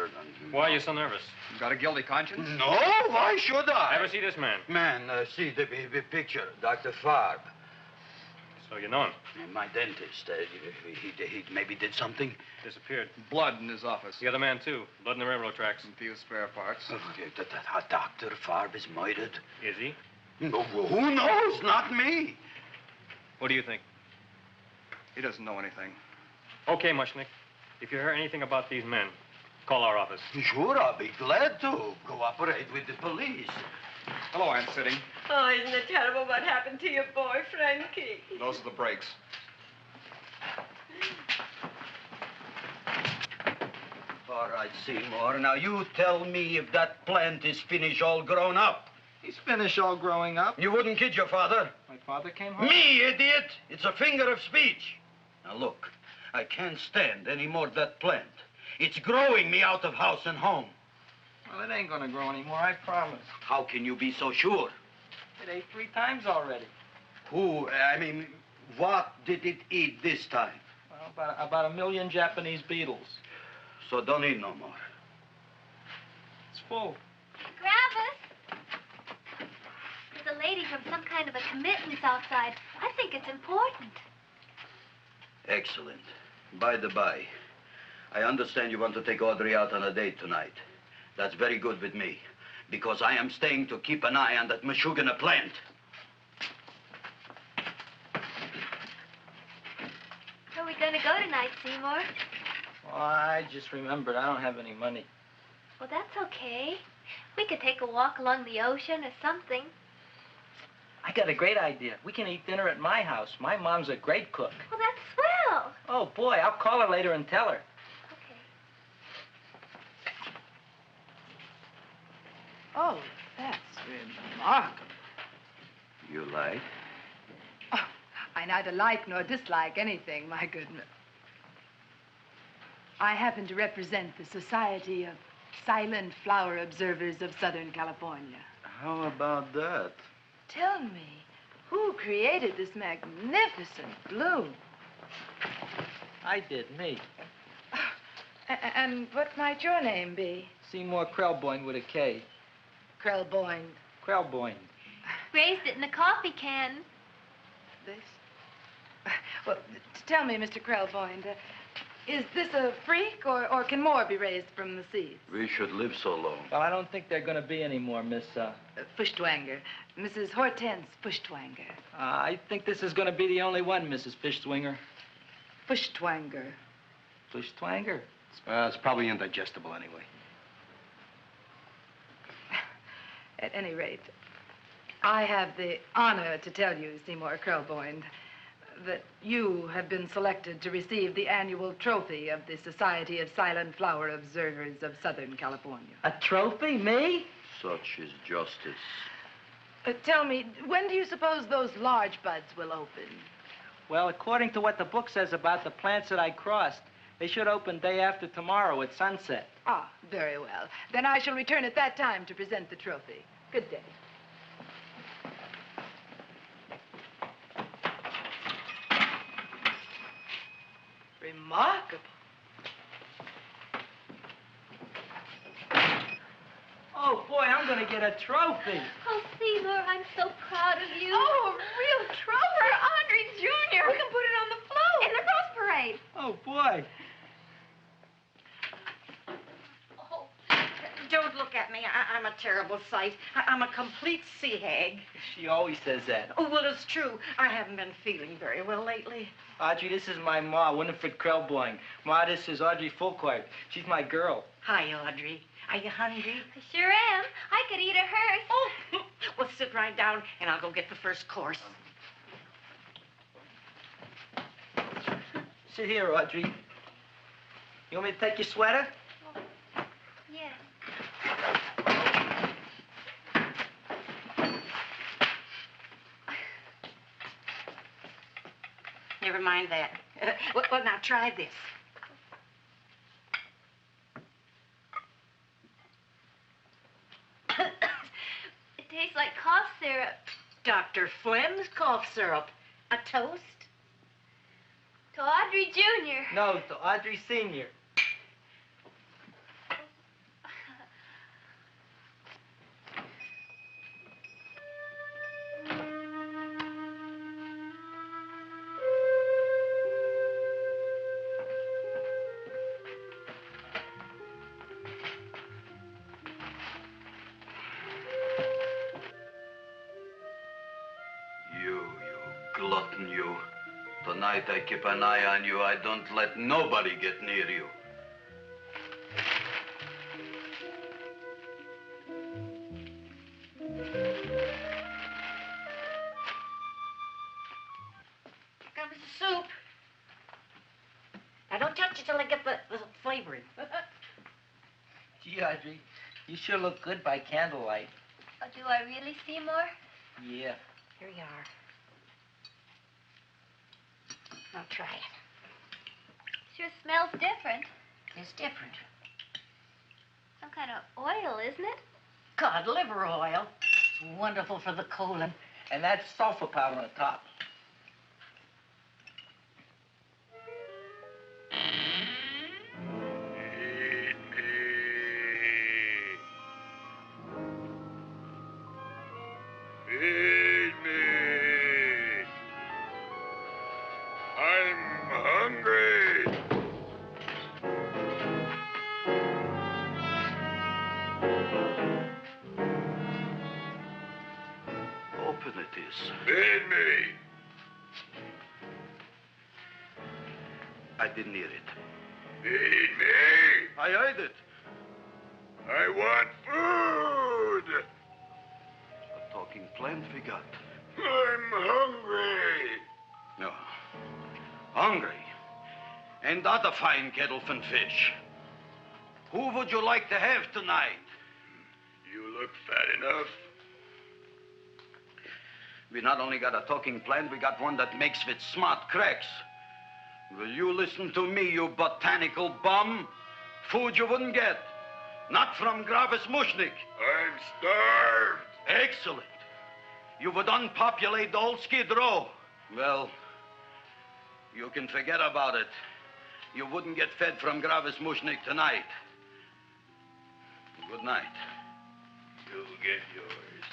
Why are you so nervous? You got a guilty conscience? No, why should I? Ever see this man? Man, see the picture. Dr. Farb. So you know him. My dentist. He maybe did something. Disappeared. Blood in his office. The other man, too. Blood in the railroad tracks. And a few spare parts. Dr. Farb is murdered. Is he? No, who knows? Not me. What do you think? He doesn't know anything. Okay, Mushnick. If you hear anything about these men, call our office. Sure, I'll be glad to cooperate with the police. Hello, Aunt Sitting. Oh, isn't it terrible what happened to your boy, Frankie? Those are the brakes. All right, Seymour. Now, you tell me if that plant is finished all grown up. He's finished all growing up. You wouldn't kid your father? My father came home? Me, idiot! It's a finger of speech. Now, look, I can't stand any more of that plant. It's growing me out of house and home. Well, it ain't gonna grow anymore, I promise. How can you be so sure? It ate 3 times already. What did it eat this time? Well, about 1 million Japanese beetles. So don't eat no more. It's full. Gravis. There's a lady from some kind of a committee's outside. I think it's important. Excellent. By the by, I understand you want to take Audrey out on a date tonight. That's very good with me, because I am staying to keep an eye on that Meshuggah plant. Where are we going to go tonight, Seymour? Well, I just remembered I don't have any money. Well, that's okay. We could take a walk along the ocean or something. I got a great idea. We can eat dinner at my house. My mom's a great cook. Well, that's swell. Oh, boy, I'll call her later and tell her. Okay. Oh, that's remarkable. You like? I neither like nor dislike anything, my goodness. I happen to represent the Society of Silent Flower Observers of Southern California. How about that? Tell me, who created this magnificent bloom? I did, me. And what might your name be? Seymour Krelboyne with a K. Krelboyne. Krelboyne. Raised it in a coffee can. This? Well, tell me, Mr. Krelboyne, is this a freak, or can more be raised from the seeds? We should live so long. Well, I don't think there are going to be any more, Miss, Fuschtwanger. Mrs. Hortense Fuschtwanger. I think this is going to be the only one, Mrs. Fishswinger. Fuschtwanger. Fuschtwanger? It's probably indigestible anyway. At any rate, I have the honor to tell you, Seymour Krelboyne, that you have been selected to receive the annual trophy of the Society of Silent Flower Observers of Southern California. A trophy? Me? Such is justice. Tell me, when do you suppose those large buds will open? Well, according to what the book says about the plants that I crossed, they should open day after tomorrow at sunset. Ah, very well. Then I shall return at that time to present the trophy. Good day. Remarkable. Oh, boy, I'm going to get a trophy. Oh, Seymour, I'm so proud of you. Oh, a real trophy for Audrey Jr. We can put it on the float. In the Rose Parade. Oh, boy. Don't look at me. I'm a terrible sight. I'm a complete sea hag. She always says that. Oh, well, it's true. I haven't been feeling very well lately. Audrey, this is my ma, Winifred Krelboyne. Ma, this is Audrey Fulcourt. She's my girl. Hi, Audrey. Are you hungry? I sure am. I could eat a hearse. Oh, well, sit right down, and I'll go get the first course. Sit here, Audrey. You want me to take your sweater? Yes. Never mind that. Well, now try this. It tastes like cough syrup. Dr. Flem's cough syrup. A toast? To Audrey Jr. No, to Audrey Sr. You glutton, you. Tonight I keep an eye on you. I don't let nobody get near you. Comes the soup. Now, don't touch it till I get the flavoring. Gee, Audrey, you sure look good by candlelight. Oh, do I really, Seymour? Yeah. Here you are. Now try it. Sure smells different. It's different. Some kind of oil, isn't it? Cod liver oil. It's wonderful for the colon. And that's sulfur powder on top. Feed me. I'm hungry. Open it is. Feed me. I didn't hear it. Feed me. I heard it. I want food. A talking plant we got. I'm hungry. No. Hungry. And that a fine kettle of fish. Who would you like to have tonight? You look fat enough. We not only got a talking plant, we got one that makes with smart cracks. Will you listen to me, you botanical bum? Food you wouldn't get. Not from Gravis Mushnik. I'm starved. Excellent. You would unpopulate the old Skid Row. Well, you can forget about it. You wouldn't get fed from Gravis Mushnik tonight. Good night. You'll get yours.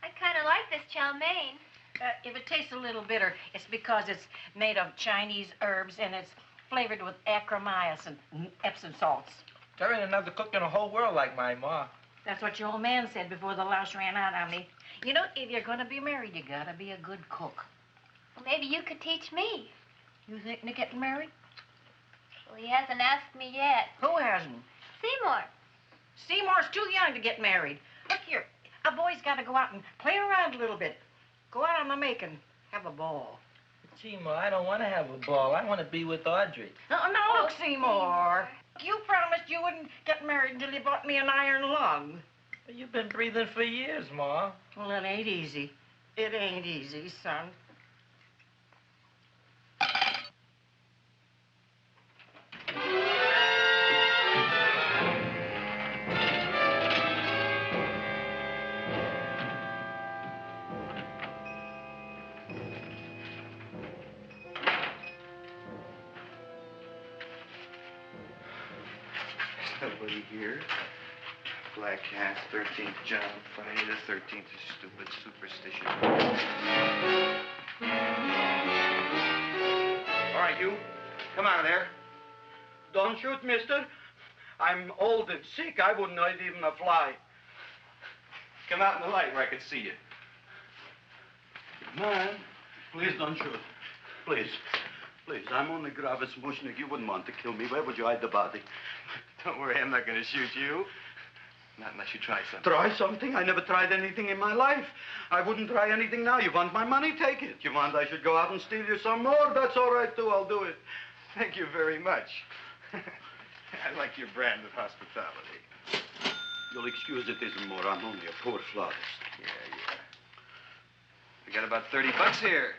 I kind of like this chow mein. If it tastes a little bitter, it's because it's made of Chinese herbs and it's flavored with acromycin and Epsom salts. There ain't another cook in the whole world like my ma. That's what your old man said before the louse ran out on me. You know, if you're going to be married, you got to be a good cook. Well, maybe you could teach me. You thinking of getting married? Well, he hasn't asked me yet. Who hasn't? Seymour. Seymour's too young to get married. Look here, a boy's got to go out and play around a little bit. Go out on the make and have a ball. Gee, Ma, I don't want to have a ball. I want to be with Audrey. No, look, Seymour. You promised you wouldn't get married until you bought me an iron lung. But you've been breathing for years, Ma. Well, it ain't easy. It ain't easy, son. Nobody here. Black Cat, 13th John, Friday the 13th is stupid superstition. All right, you. Come out of there. Don't shoot, mister. I'm old and sick. I wouldn't hurt even a fly. Come out in the light where I can see you. Man, please don't shoot. Please. Please, I'm only Gravis Mushnik. You wouldn't want to kill me. Where would you hide the body? Don't worry, I'm not going to shoot you. Not unless you try something. Try something? I never tried anything in my life. I wouldn't try anything now. You want my money? Take it. You want I should go out and steal you some more? That's all right, too. I'll do it. Thank you very much. I like your brand of hospitality. You'll excuse it isn't more. I'm only a poor flautist. Yeah. We got about $30 here.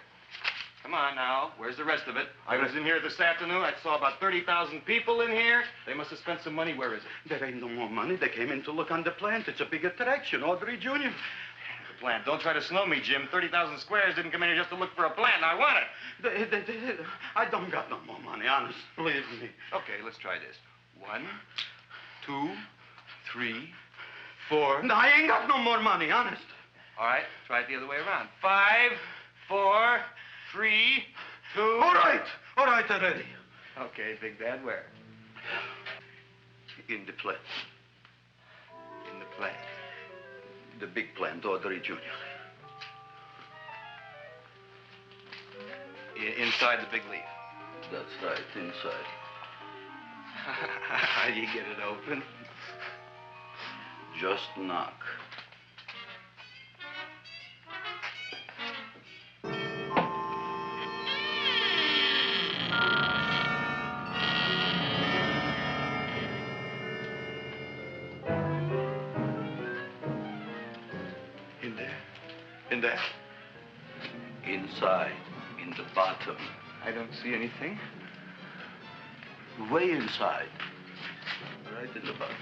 Come on now. Where's the rest of it? I was in here this afternoon. I saw about 30,000 people in here. They must have spent some money. Where is it? There ain't no more money. They came in to look on the plant. It's a big attraction. Audrey Jr. The plant. Don't try to snow me, Jim. 30,000 squares didn't come in here just to look for a plant. I want it. I don't got no more money, honest. Believe me. Okay, let's try this. 1, 2, 3, 4. No, I ain't got no more money, honest. All right, try it the other way around. 5, 4, 3, 2. All right already. Okay, Big Bad, where? In the plant. In the plant. The big plant, Audrey Jr. Inside the big leaf. That's right, inside. How do you get it open? Just knock. In there? Inside, in the bottom. I don't see anything. Way inside. Right in the bottom.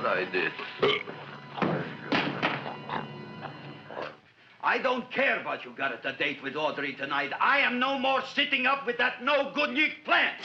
I did. I don't care what you got at the date with Audrey tonight. I am no more sitting up with that no-good Nick plant.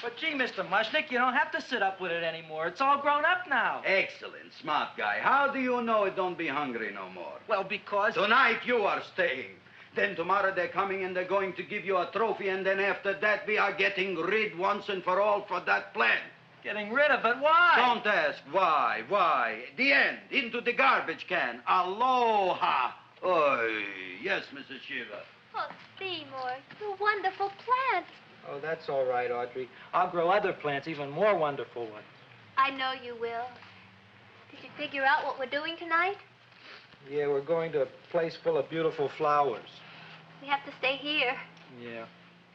But gee, Mr. Mushnik, you don't have to sit up with it anymore. It's all grown up now. Excellent, smart guy. How do you know it don't be hungry no more? Well, because... Tonight you are staying. Then tomorrow they're coming and they're going to give you a trophy, and then after that we are getting rid once and for all for that plant. Getting rid of it? Why? Don't ask why. Why? The end. Into the garbage can. Aloha. Oy. Yes, Mrs. Shiva. Oh, Seymour, you wonderful plant. Oh, that's all right, Audrey. I'll grow other plants, even more wonderful ones. I know you will. Did you figure out what we're doing tonight? Yeah, we're going to a place full of beautiful flowers. We have to stay here. Yeah.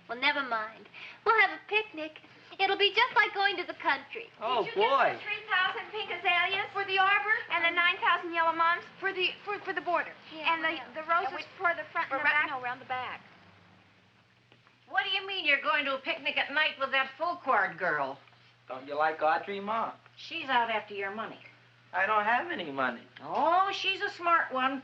Well, never mind. We'll have a picnic. It'll be just like going to the country. Oh, Did you boy. get the 3,000 pink azaleas for the arbor and the 9,000 yellow mums for the border? Yeah, and the roses for the front and the back? No, around the back. What do you mean you're going to a picnic at night with that full-cord girl? Don't you like Audrey, Ma? She's out after your money. I don't have any money. Oh, she's a smart one.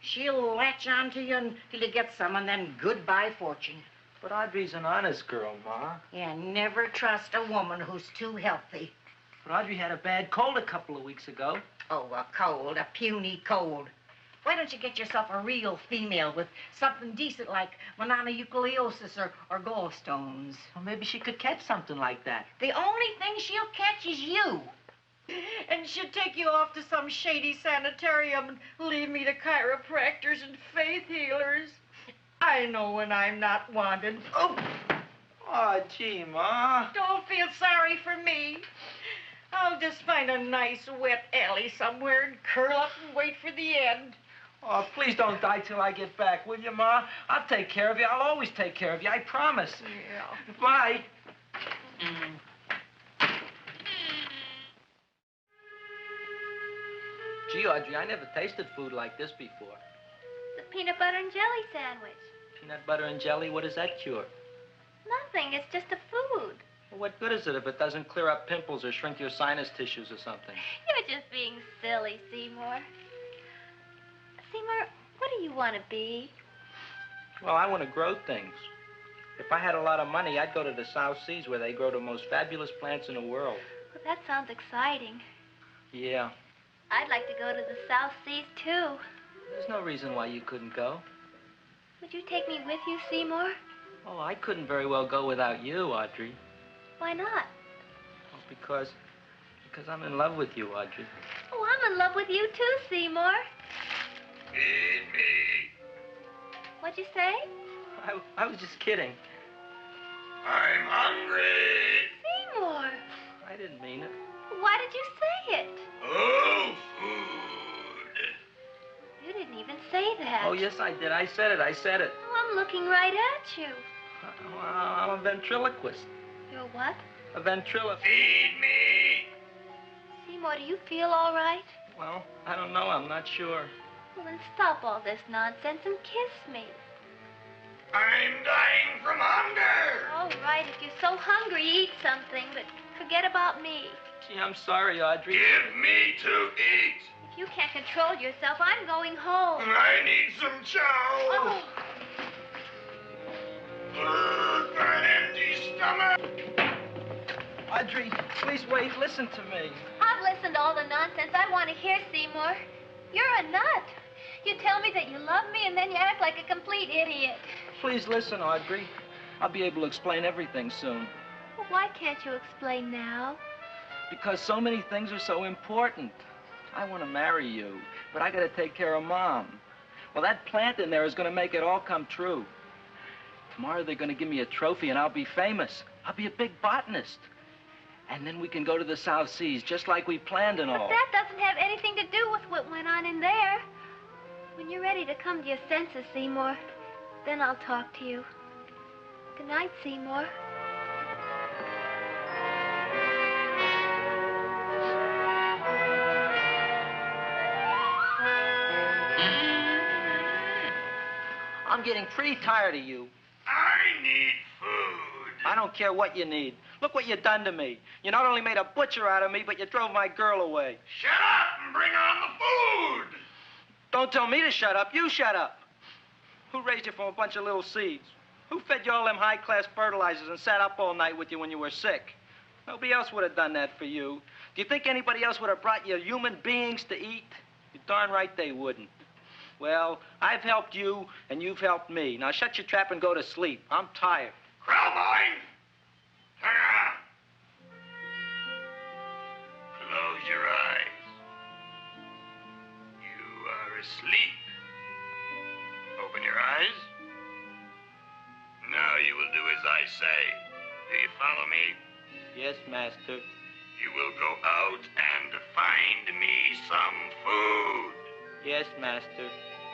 She'll latch onto you until you get some, and then goodbye fortune. But Audrey's an honest girl, Ma. Yeah, never trust a woman who's too healthy. But Audrey had a bad cold a couple of weeks ago. Oh, a cold, a puny cold. Why don't you get yourself a real female with something decent like mononucleosis or gallstones? Well, maybe she could catch something like that. The only thing she'll catch is you. And she'll take you off to some shady sanitarium and leave me to chiropractors and faith healers. I know when I'm not wanted. Oh, gee, Ma. Don't feel sorry for me. I'll just find a nice wet alley somewhere and curl up and wait for the end. Oh, please don't die till I get back, will you, Ma? I'll take care of you. I'll always take care of you. I promise. Yeah. Bye. Gee, Audrey, I never tasted food like this before. The peanut butter and jelly sandwich. Peanut butter and jelly, what does that cure? Nothing. It's just a food. Well, what good is it if it doesn't clear up pimples or shrink your sinus tissues or something? You're just being silly, Seymour. Seymour, what do you want to be? Well, I want to grow things. If I had a lot of money, I'd go to the South Seas where they grow the most fabulous plants in the world. Well, that sounds exciting. Yeah. I'd like to go to the South Seas, too. There's no reason why you couldn't go. Would you take me with you, Seymour? Oh, I couldn't very well go without you, Audrey. Why not? Oh, because I'm in love with you, Audrey. Oh, I'm in love with you, too, Seymour. Feed me. What'd you say? I was just kidding. I'm hungry. Seymour. I didn't mean it. Why did you say it? Oh, food. You didn't even say that. Oh, yes, I did. I said it. Oh, I'm looking right at you. I'm a ventriloquist. You're what? A ventriloquist. Feed me. Seymour, do you feel all right? Well, I don't know. I'm not sure. Well, then stop all this nonsense and kiss me. I'm dying from hunger. All right, if you're so hungry, eat something, but forget about me. Gee, I'm sorry, Audrey. Give me to eat. If you can't control yourself, I'm going home. I need some chow. Oh. An empty stomach. Audrey, please wait. Listen to me. I've listened to all the nonsense I want to hear, Seymour. You're a nut. You tell me that you love me, and then you act like a complete idiot. Please listen, Audrey. I'll be able to explain everything soon. Well, why can't you explain now? Because so many things are so important. I want to marry you, but I got to take care of Mom. Well, that plant in there is going to make it all come true. Tomorrow they're going to give me a trophy, and I'll be famous. I'll be a big botanist. And then we can go to the South Seas, just like we planned and all. But that doesn't have anything to do with what went on in there. When you're ready to come to your senses, Seymour, then I'll talk to you. Good night, Seymour. I'm getting pretty tired of you. I need food. I don't care what you need. Look what you done to me. You not only made a butcher out of me, but you drove my girl away. Shut up and bring on the food. Don't tell me to shut up. You shut up. Who raised you from a bunch of little seeds? Who fed you all them high-class fertilizers and sat up all night with you when you were sick? Nobody else would have done that for you. Do you think anybody else would have brought you human beings to eat? You're darn right they wouldn't. Well, I've helped you, and you've helped me. Now shut your trap and go to sleep. I'm tired. Krellboy, turn around. Close your eyes. You are asleep. Open your eyes. Now you will do as I say. Do you follow me? Yes, Master. You will go out and find me some food. Yes, Master.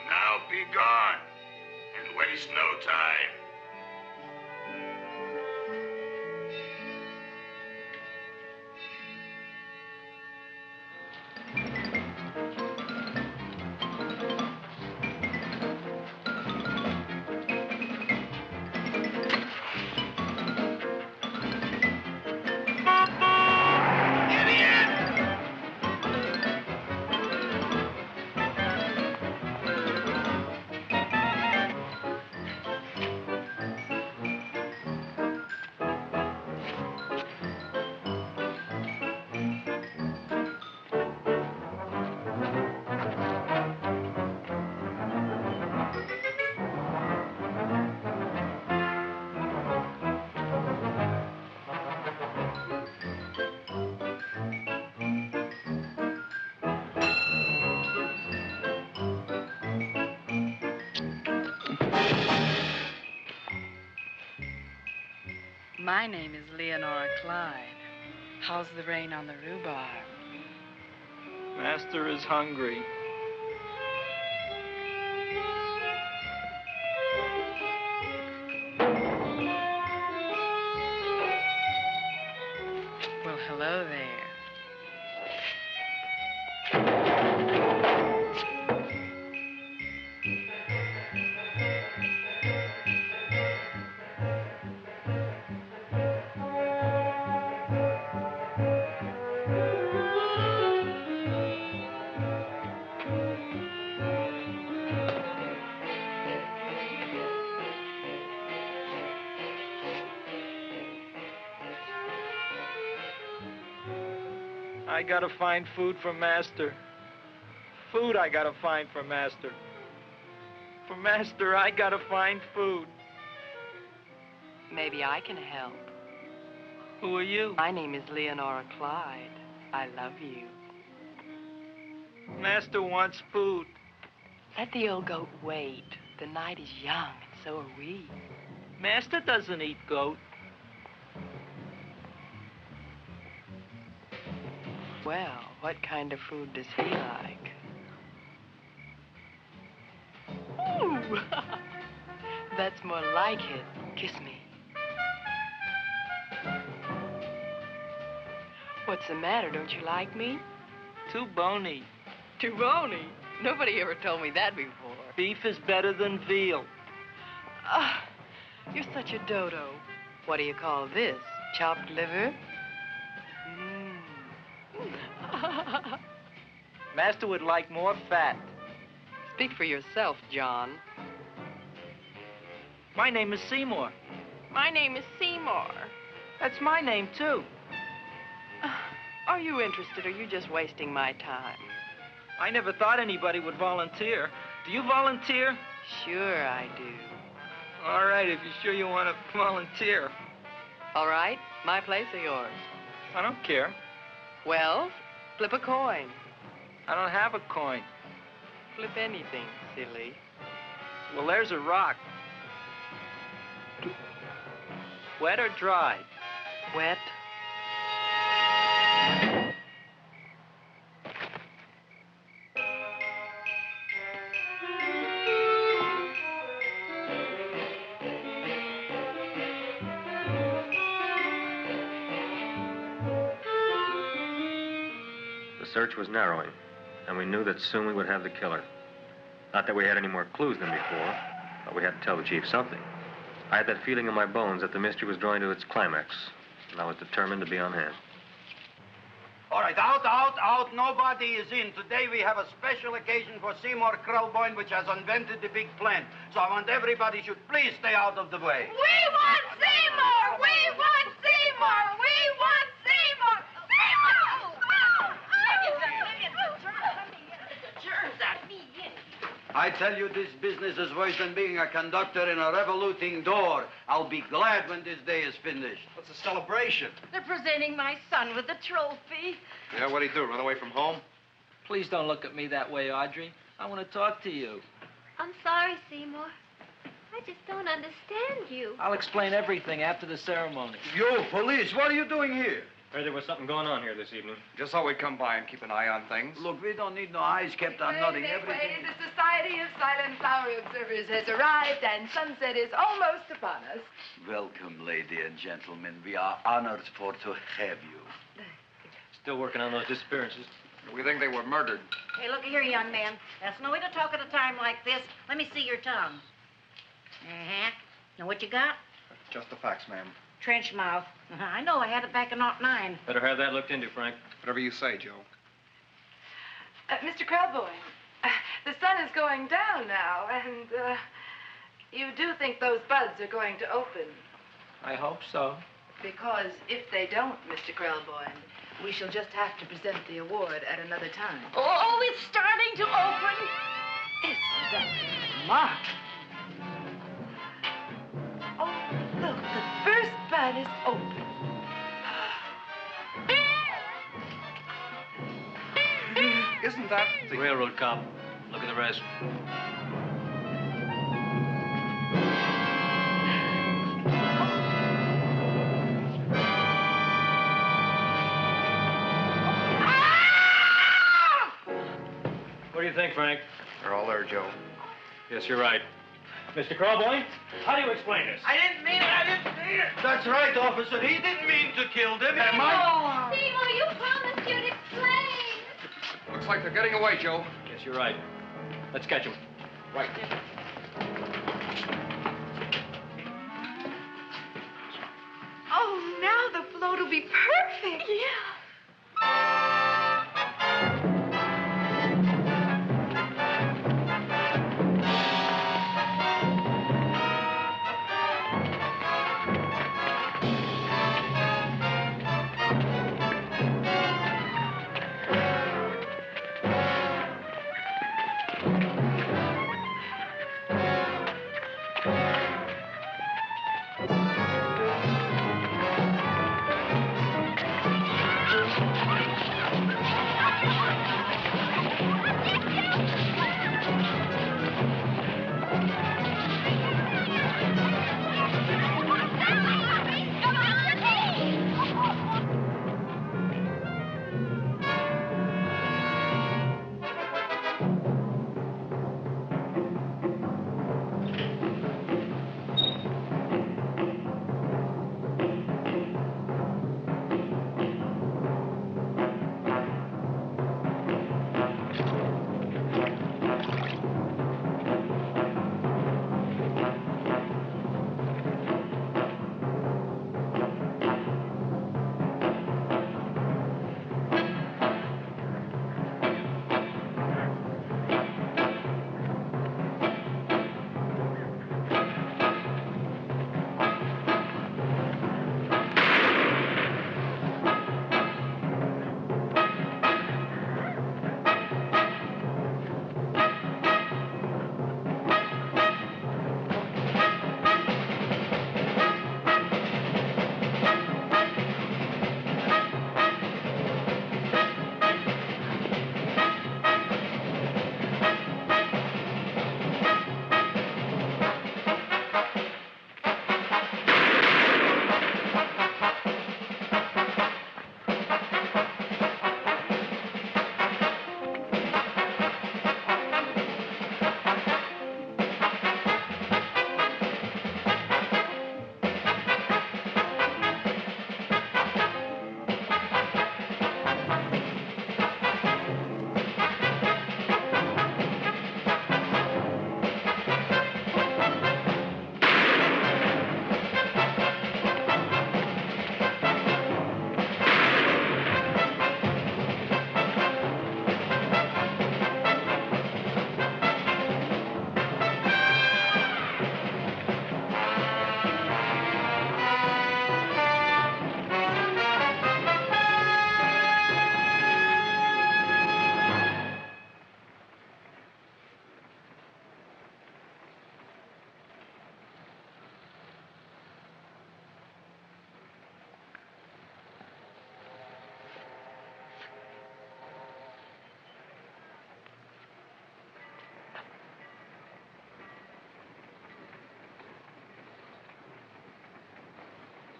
Now be gone and waste no time. My name is Leonora Clyde. How's the rain on the rhubarb? Master is hungry. Well, hello there. I gotta find food for Master. Food I gotta find for Master. For Master, I gotta find food. Maybe I can help. Who are you? My name is Leonora Clyde. I love you. Master wants food. Let the old goat wait. The night is young, and so are we. Master doesn't eat goat. Well, what kind of food does he like? Ooh! That's more like it. Kiss me. What's the matter? Don't you like me? Too bony. Too bony? Nobody ever told me that before. Beef is better than veal. Ah, you're such a dodo. What do you call this? Chopped liver? Master would like more fat. Speak for yourself, John. My name is Seymour. My name is Seymour. That's my name, too. Are you interested, or are you just wasting my time? I never thought anybody would volunteer. Do you volunteer? Sure I do. All right, if you're sure you want to volunteer. All right, my place or yours? I don't care. Well, flip a coin. I don't have a coin. Flip anything, silly. Well, there's a rock. Wet or dry? Wet. The search was narrowing, and we knew that soon we would have the killer. Not that we had any more clues than before, but we had to tell the chief something. I had that feeling in my bones that the mystery was drawing to its climax, and I was determined to be on hand. All right, out. Nobody is in. Today we have a special occasion for Seymour Krelboyne, which has invented the big plan. So I want everybody should please stay out of the way. We want Seymour! We want Seymour! We want Seymour! Seymour! I tell you, this business is worse than being a conductor in a revoluting door. I'll be glad when this day is finished. What's a celebration? They're presenting my son with a trophy. Yeah, what'd he do, run away from home? Please don't look at me that way, Audrey. I want to talk to you. I'm sorry, Seymour. I just don't understand you. I'll explain everything after the ceremony. You, police, what are you doing here? Heard there was something going on here this evening. Just thought we'd come by and keep an eye on things. Look, we don't need no eyes kept on nothing. Wait, Everything. the Society of Silent Flower Observers has arrived, and sunset is almost upon us. Welcome, lady and gentlemen. We are honored for to have you. Still working on those disappearances. We think they were murdered. Hey, look here, young man. That's no way to talk at a time like this. Let me see your tongue. Uh-huh. Know what you got? Just the facts, ma'am. Trench mouth. I know. I had it back in '09. Better have that looked into, Frank. Whatever you say, Joe. Mr. Krelboyne, the sun is going down now, and you do think those buds are going to open? I hope so. Because if they don't, Mr. Krelboyne, we shall just have to present the award at another time. Oh, it's starting to open. Isn't that smart? Oh, look, the first bud is open. Isn't that The railroad cop. Look at the rest. What do you think, Frank? They're all there, Joe. Yes, you're right. Mr. Krelboyne, how do you explain this? I didn't mean it. That's right, officer. He didn't mean to kill them. Am I? Seymour, you promised you'd explain. Looks like they're getting away, Joe. Yes, you're right. Let's catch him. Right. Oh, now the float will be perfect. Yeah.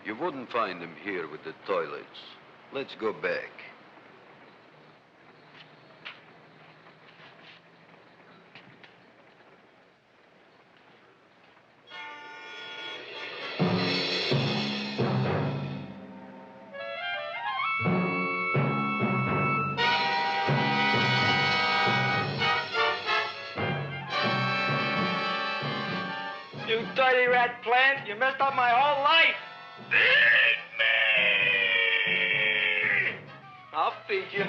You wouldn't find him here with the toilets. Let's go back. You dirty rat plant, you messed up my whole life. I'll feed you.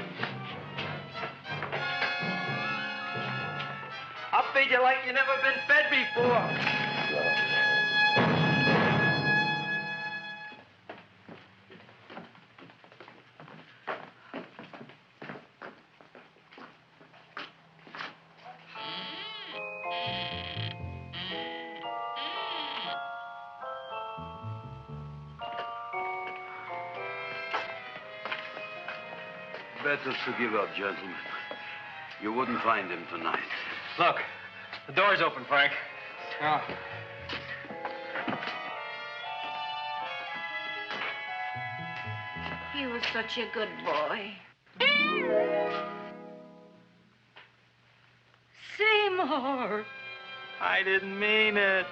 I'll feed you like you've never been fed before. Better to give up, gentlemen. You wouldn't find him tonight. Look, the door's open, Frank. Oh. He was such a good boy. Seymour! I didn't mean it.